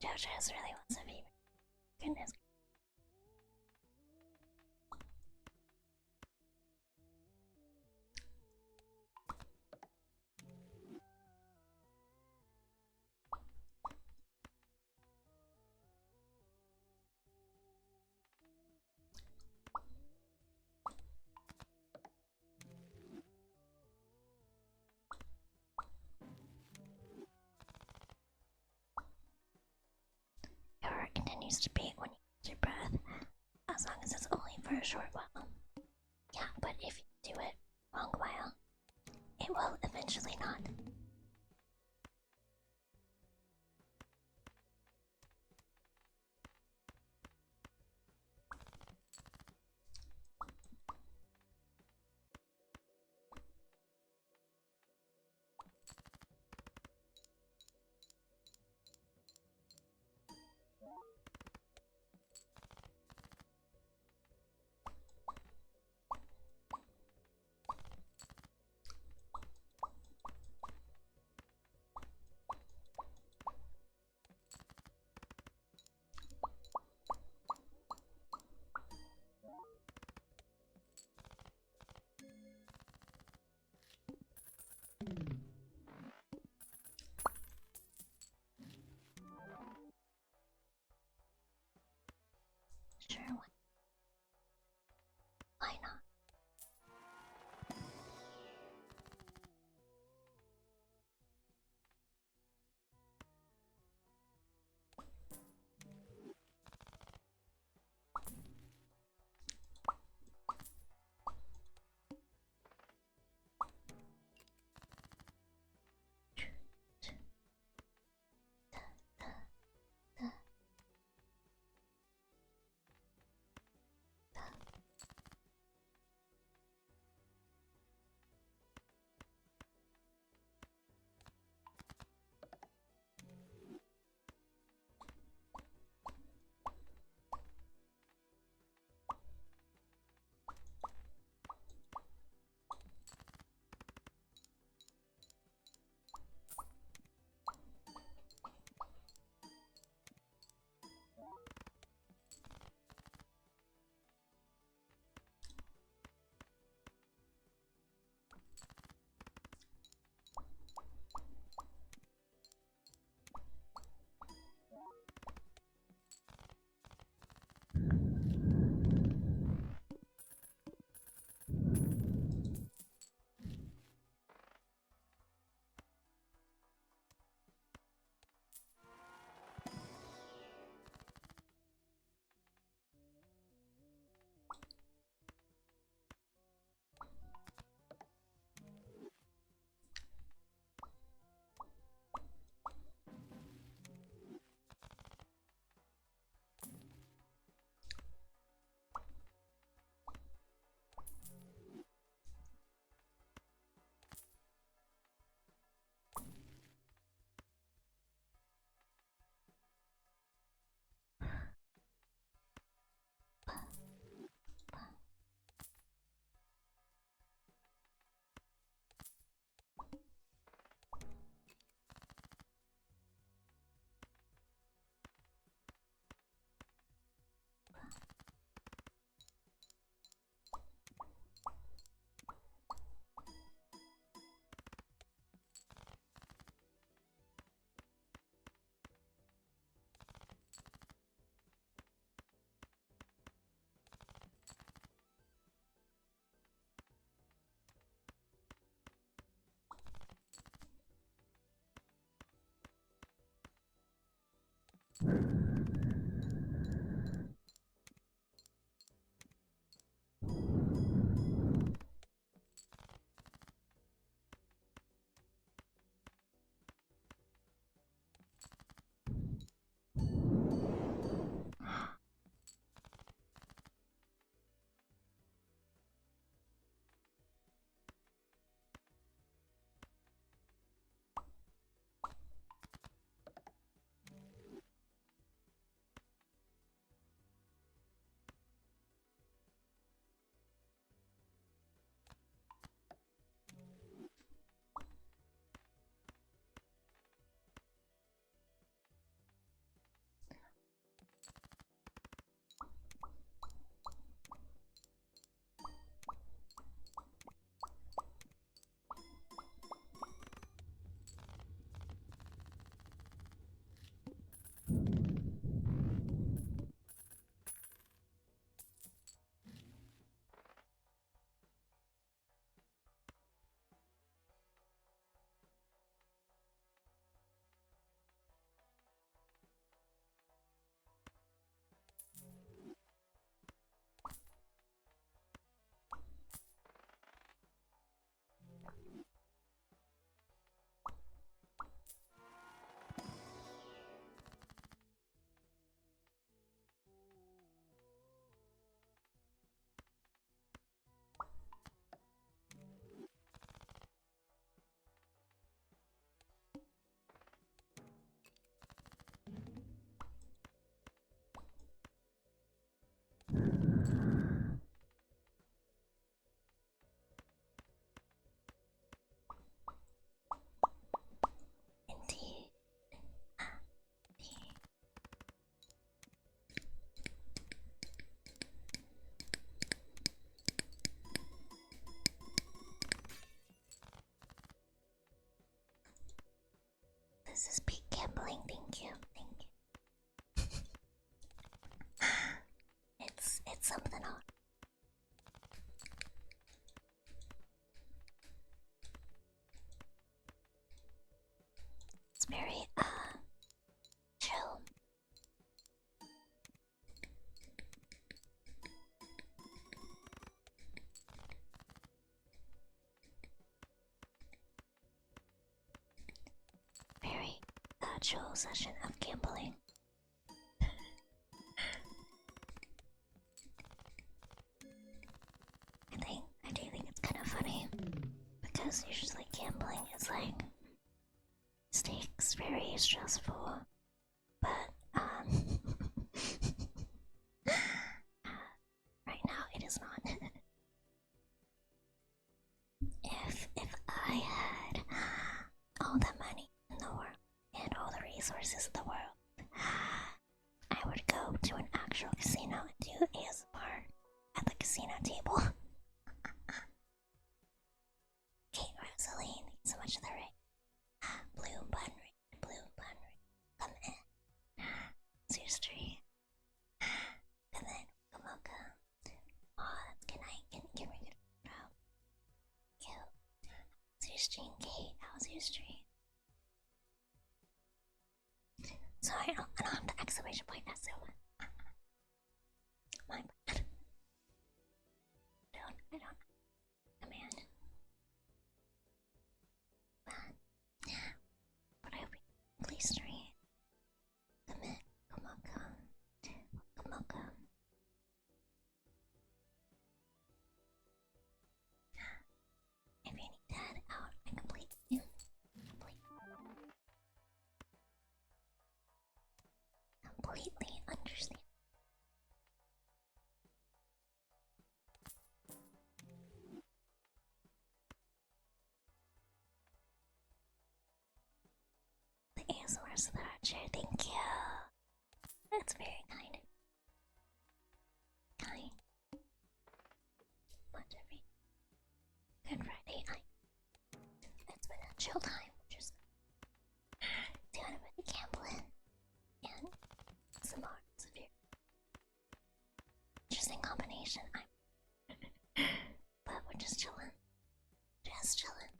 JoJo's really was a fever. Goodness. Your heart continues to beat when you hold your breath, as long as it's only for a short while. Yeah, but if you do it a long while, it will eventually not. Sure, why not? Indeed. This is peak gambling. Thank you. Thank you. It's something on. It's very chill. Very chill session of gambling. I do think it's kind of funny because usually gambling is like stakes, very stressful, but right now it is not. if I had all the money in the world and all the resources in the world, I would go to an actual casino and do ASMR at the casino table. Kate Rosaline, thank you so much for the ring. Blue bun ring, come in. Seriously. And then Mocha. Oh, that's good night. Can we get it out? Cute. How's your stream, Kate? How's your stream? So I don't have the exclamation point that's so my bad. I don't command. But I hope you please stream. Come in. Come on, come. If you need that out, I completely understand. The ASMR Slasher, thank you. That's very kind. Much every Good Friday night. It's been a chill time. We're just doing a bit of gambling and some more severe. Interesting combination. But we're just chilling. Just chilling.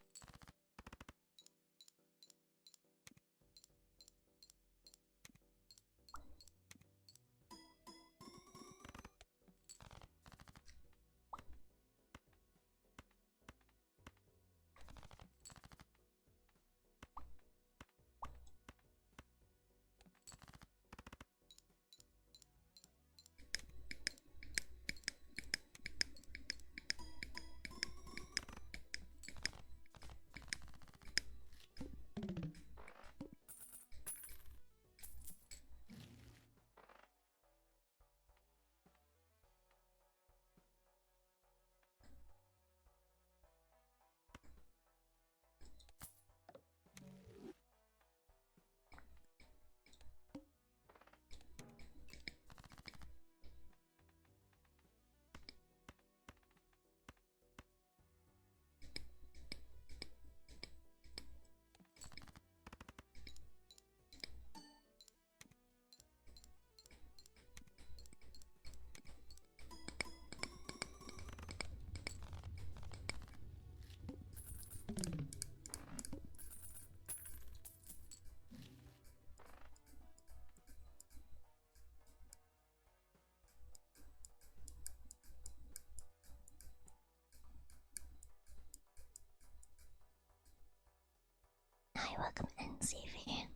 welcome in, Xavier.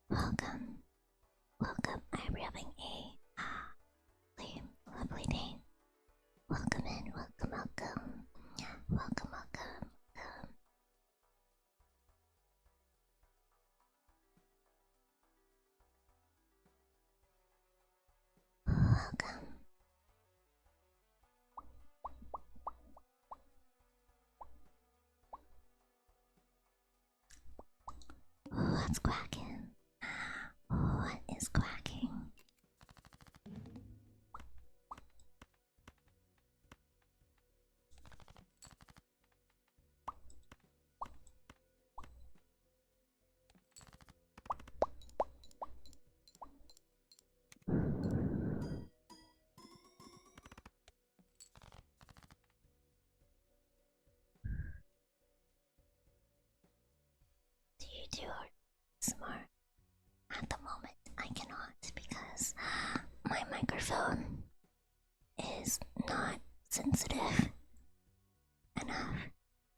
Welcome. Welcome. I'm having a lovely day. Welcome in. Welcome, welcome. Welcome, welcome. Welcome. What's quacking? What is quacking? Do you do smart? At the moment, I cannot because my microphone is not sensitive enough.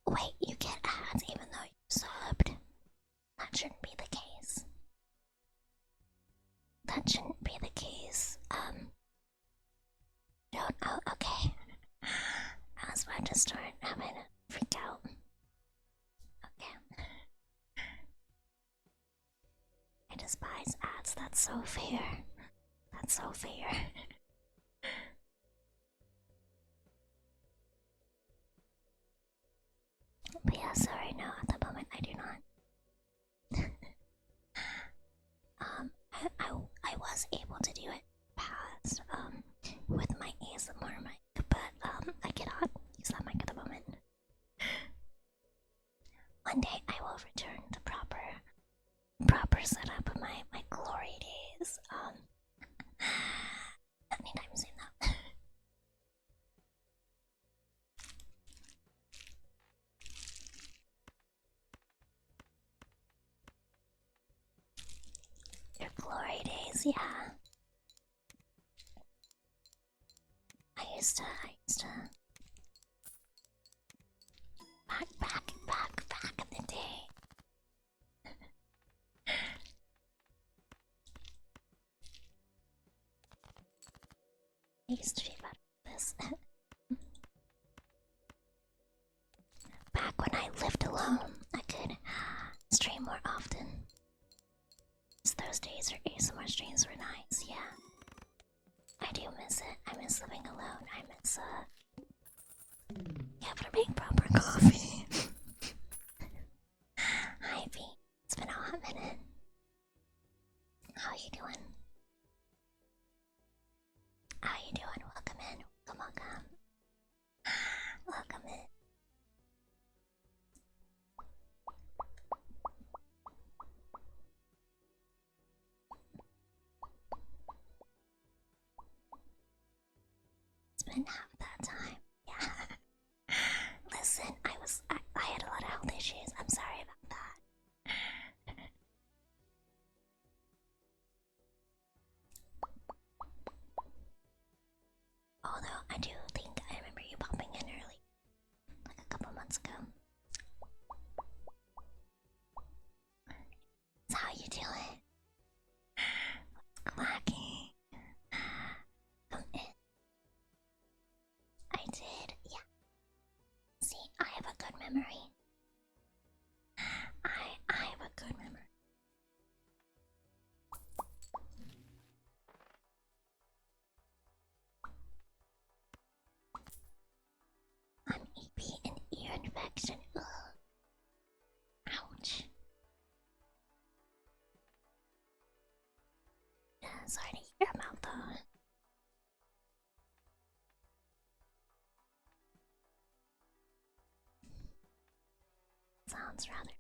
Wait, you get ads even though you subbed? That shouldn't be the case. That shouldn't be the case. Don't. Oh, okay. I was about to start having a freak out. Okay. I despise ads. That's so fair. That's so fair. But yeah, sorry, no, at the moment I do not. I was able to do it past, with my ASMR mic, but, I cannot use that mic at the moment. One day I will return to proper setup of my glory days, anytime soon though. Your glory days, yeah. I used to back in the day. I used to be about this. Back when I lived alone, I could stream more often. Those days or ASMR streams were nice, yeah. I do miss it. I miss living alone. I miss, yeah, but make proper coffee. Hi, V. It's been a hot minute. How you doing? How you doing? Welcome in. Welcome. Welcome in. It's been half that time. Yeah. Listen, I had a lot of health issues. I'm sorry about that. Although I do think I remember you popping in early, like a couple months ago. So how you doing? What's quacking? Come in. I did, yeah. See, I have a good memory. I have a good memory. I'm EP and ear infection. Ugh. Ouch. Sorry to hear about that. Sounds rather.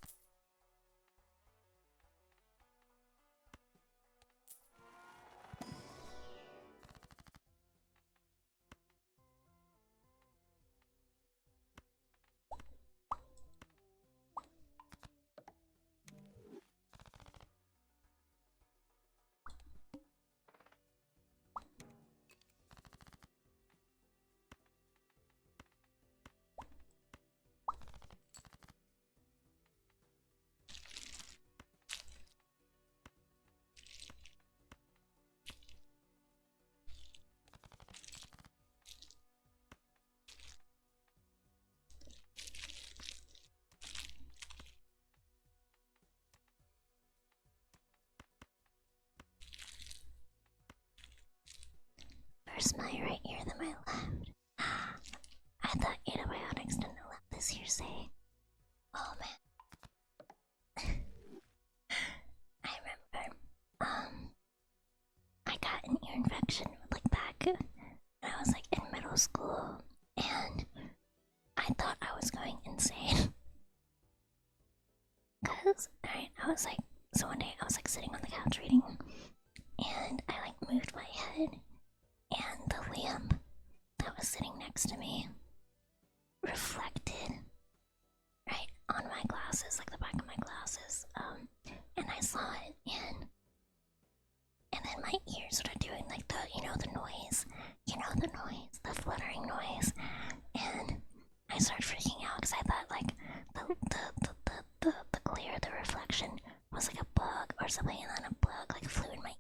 worse my right ear than my left. I thought antibiotics didn't let this here say. Oh man. I remember, I got an ear infection like back when I was like in middle school, and I thought I was going insane. Cause I was like, so one day I was like sitting on the couch reading, and I like moved my head, and the lamp that was sitting next to me reflected right on my glasses, like the back of my glasses. And I saw it, and then my ears started doing like the, the noise, the fluttering noise, and I started freaking out because I thought like the glare, the reflection was like a bug or something, and then a bug like flew in my ear.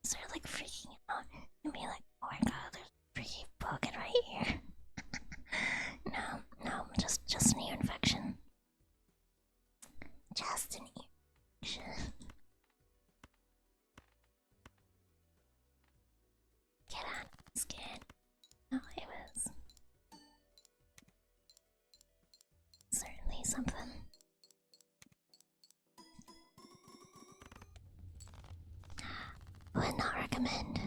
I started like freaking out and being like, oh my god, there's a freaking bug in my ear. No, just an ear infection. Just an ear infection. Get on, it's good. No, it was certainly something. Would not recommend.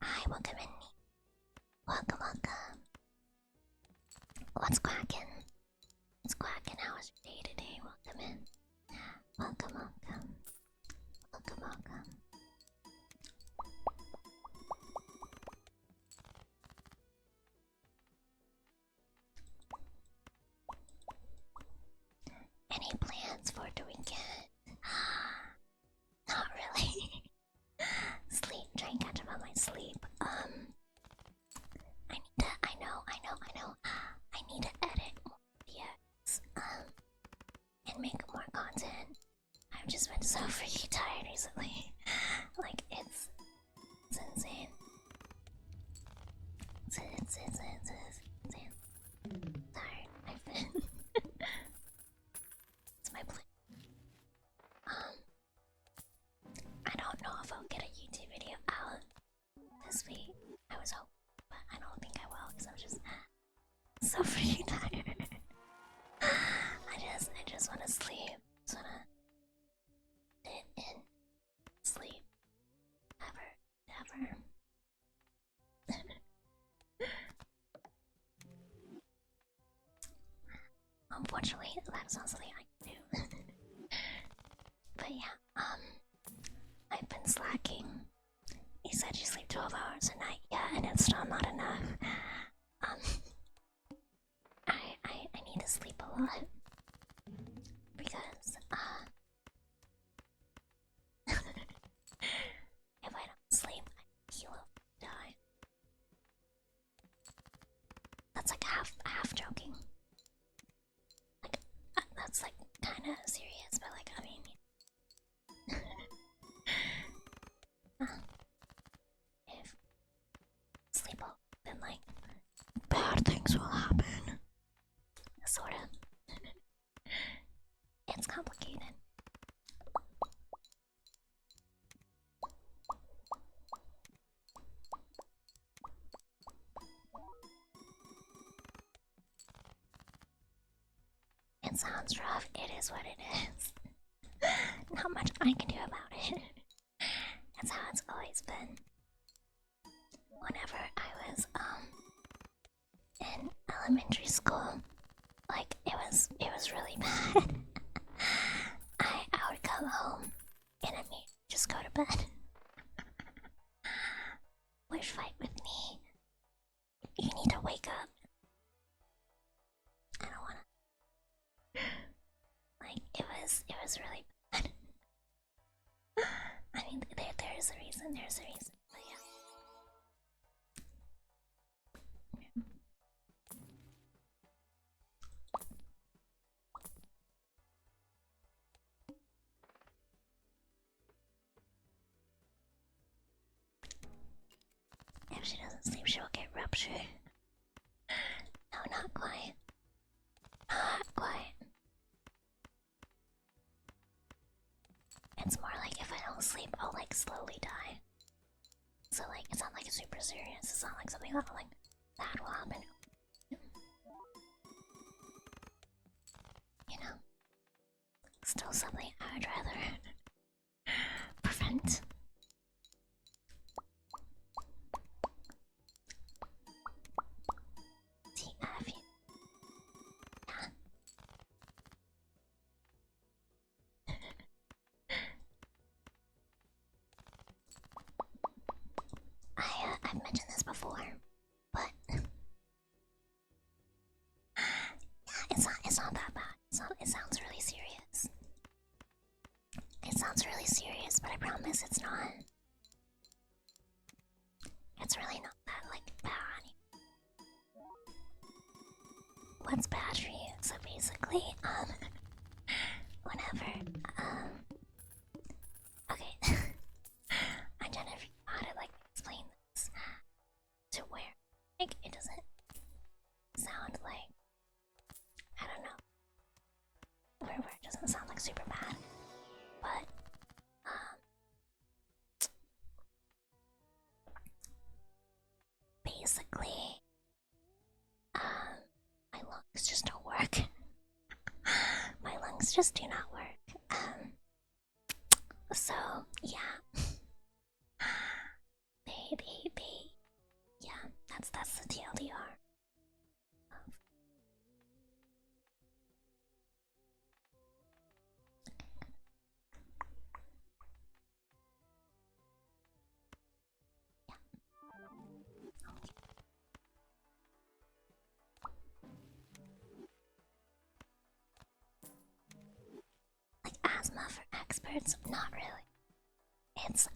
Hi, welcome in. Welcome. What's quacking? What's quacking? How was your day today? Welcome in. Welcome. Any plans for the weekend? Not really. Sleep, try and catch up on my sleep. I need to edit more videos, and make more content. I've just been so freaking tired recently. Like, it's insane. It's insane. Tired, I've been. It's my plan. I don't know if I'll get a YouTube video out this week. I was hoping, but I don't think I will because I'm just so freaking tired. I just want to sleep. Just want to sit and sleep. Never. Unfortunately, that's not something I can do. But yeah, I've been slacking. You said you sleep 12 hours a night, yeah, and it's still not enough. I need to sleep a lot because if I don't sleep, I will die. That's like half joking. Like that's like kind of serious, but like I mean, if sleep all, then like bad things will happen. Sort of. It's complicated. It sounds rough. It is what it is. Not much I can do about it. That's how it's always been. Whenever I was in elementary school, like it was really bad. I would come home and I mean just go to bed. Wish fight with me. You need to wake up. I don't wanna. Like it was really bad. I mean there's a reason, but yeah. capture. No, not quite. Not quite. It's more like if I don't sleep, I'll like slowly die. So like, it's not like super serious. It's not like something that like that will happen. You know, still something I would rather prevent. TF. Yeah. I've mentioned this before, but yeah, it's not that bad. It sounds really serious. It sounds really serious, but I promise it's not. It's really not that like bad. What's bad for you? So basically, whenever, okay, I'm trying to figure out how to like explain this to where like it doesn't sound like, I don't know, where it doesn't sound like super bad, but basically, my lungs just don't work. My lungs just do not work. So yeah, they, yeah, that's the TLDR. Like asthma for experts, not really. It's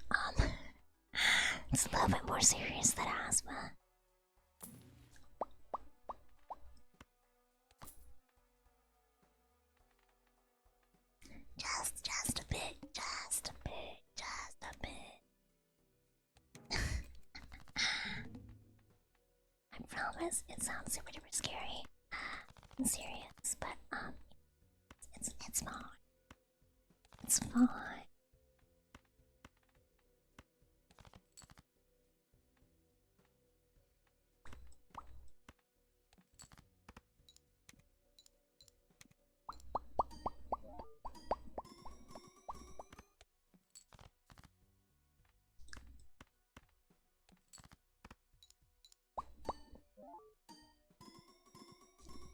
it's a little bit more serious than asthma. Just a bit, just a bit, just a bit. I promise it sounds super duper scary and serious, but it's fine. It's fine.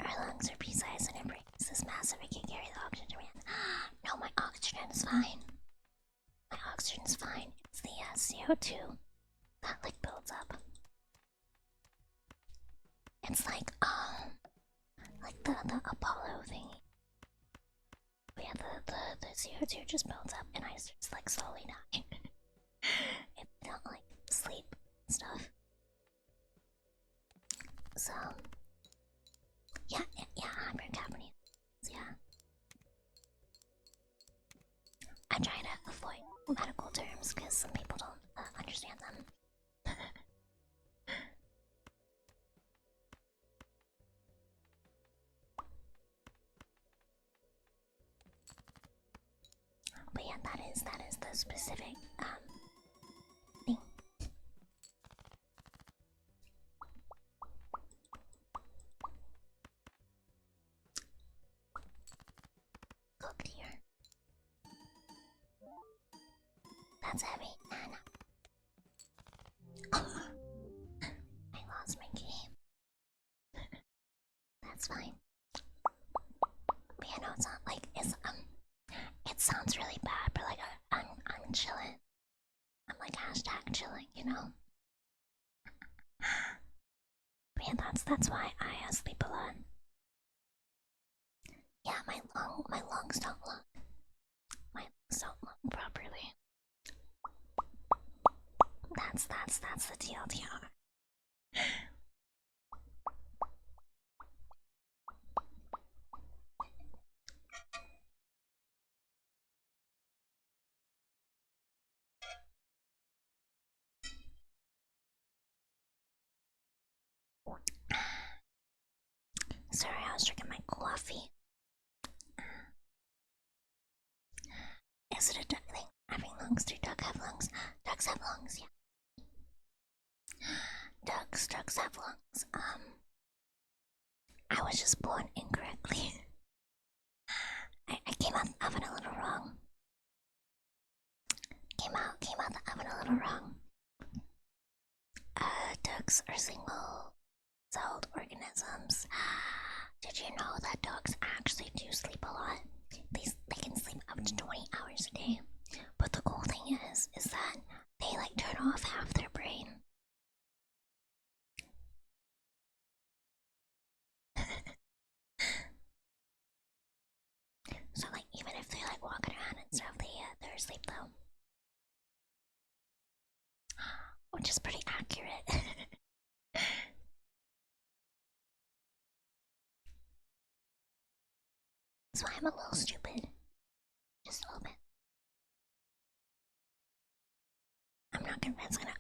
Our lungs are pea-sized and it breaks this massive it can carry the oxygen demand. No, my oxygen is fine. My oxygen is fine. It's the CO2 that like builds up. It's like the Apollo thing. But yeah, the CO2 just builds up and I just like slowly die. If I don't like sleep and stuff. So yeah, hypercapnia. Yeah. I try to avoid medical terms because some people don't understand them. But yeah, that is the specific thing. Cooked here. That's heavy. And I lost my game. That's fine. But yeah, no, it's not like it sounds really bad, but like I'm chilling. I'm like hashtag chilling, you know. But yeah, that's why I sleep a lot. Yeah, my lungs don't lung. My lungs don't lung properly. That's the TLDR. Sorry, I was drinking my coffee. Is it a duck thing? Having lungs? Do ducks have lungs? Ducks have lungs, yeah. Ducks have lungs. I was just born incorrectly. I came out the oven a little wrong. Came out the oven a little wrong. Ducks are single-celled organisms. Did you know that dogs actually do sleep a lot? They can sleep up to 20 hours a day. But the cool thing is that they like turn off half their brain. So like even if they're like walking around and stuff, they're asleep though. Which is pretty accurate. So I'm a little stupid. Just a little bit. I'm not convinced gonna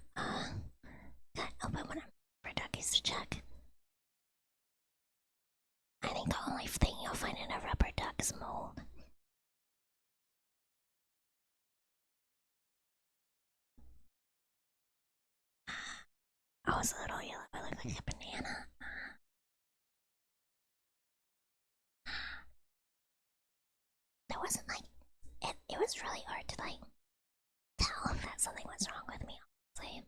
cut open when I'm for duckies to check. I think the only thing you'll find in a rubber duck is mold. I was a little yellow, I look like a banana. There wasn't like it was really hard to like tell that something was wrong with me, honestly.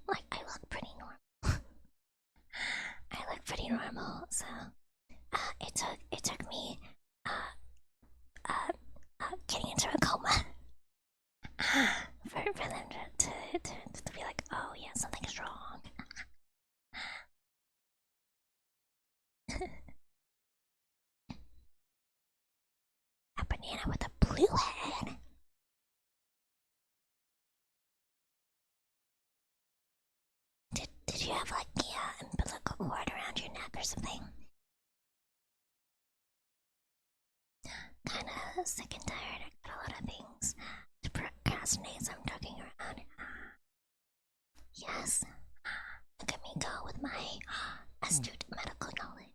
Like I look pretty normal. I look pretty normal, so it took me getting into a coma for them to be like, oh yeah, something's wrong. A banana with a blue head. Did you have like the umbilical cord around your neck or something? Kinda sick and tired. I got a lot of things to procrastinate, so I'm talking around. Yes, look at me go with my astute medical knowledge.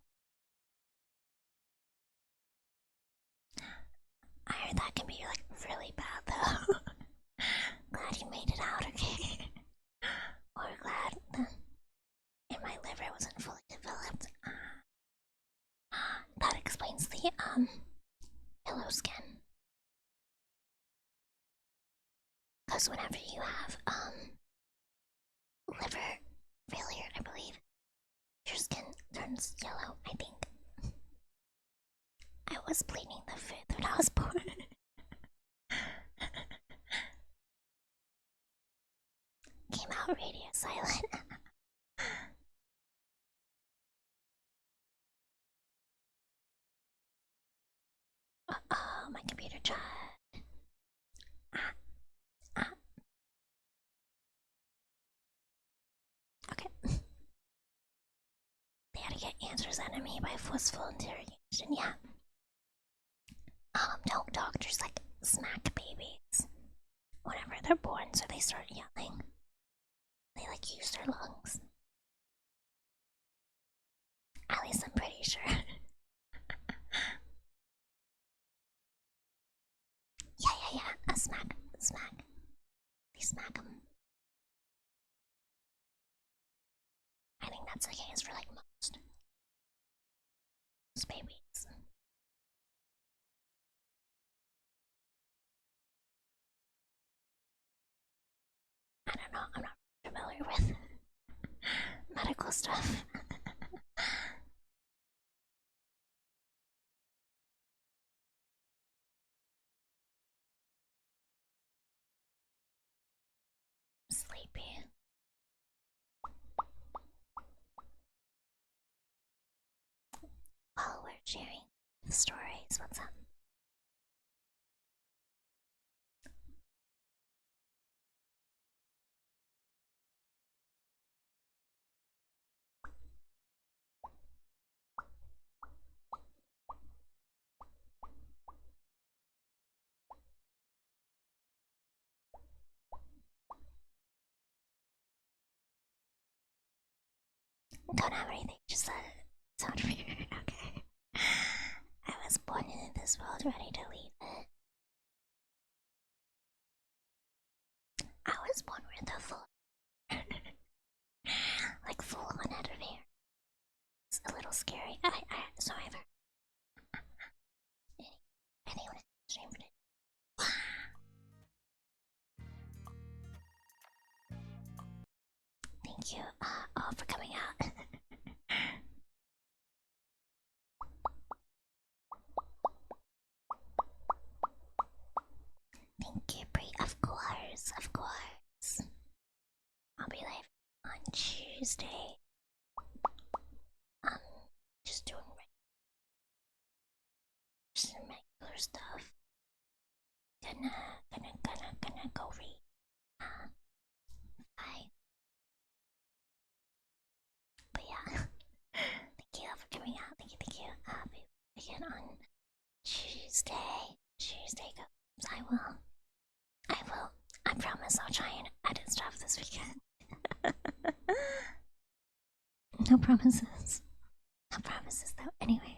I heard that can be like really bad though. Glad you made it out, okay? Or glad and my liver wasn't fully developed. That explains the yellow skin. Because whenever you have liver failure, I believe, your skin turns yellow, I think. I was bleeding the fifth when I was born. Came out radio silent. Oh, my computer tried. Okay. They had to get answers out of me by forceful interrogation, yeah. No, doctors like smack babies whenever they're born, so they start yelling. They like use their lungs. At least I'm pretty sure. Yeah. A smack. They smack them. I think that's the case for like most babies. I don't know. I'm not familiar with medical stuff. Sleepy. While we're sharing the stories, what's up? Don't have anything, just sound weird. Okay. I was born into this world ready to leave it. I was born with a full, like full on head of hair. It's a little scary. So I've heard. Anyone stream for it? Thank you all for coming out. Thank you, Brie. Of course, of course. I'll be live on Tuesday. Just doing some regular stuff. Gonna go read. Bye. But yeah, thank you all for coming out. Thank you. I'll be again on Tuesday. Tuesday goes. I will. I promise I'll try and edit stuff this weekend. No promises. No promises though. Anyway.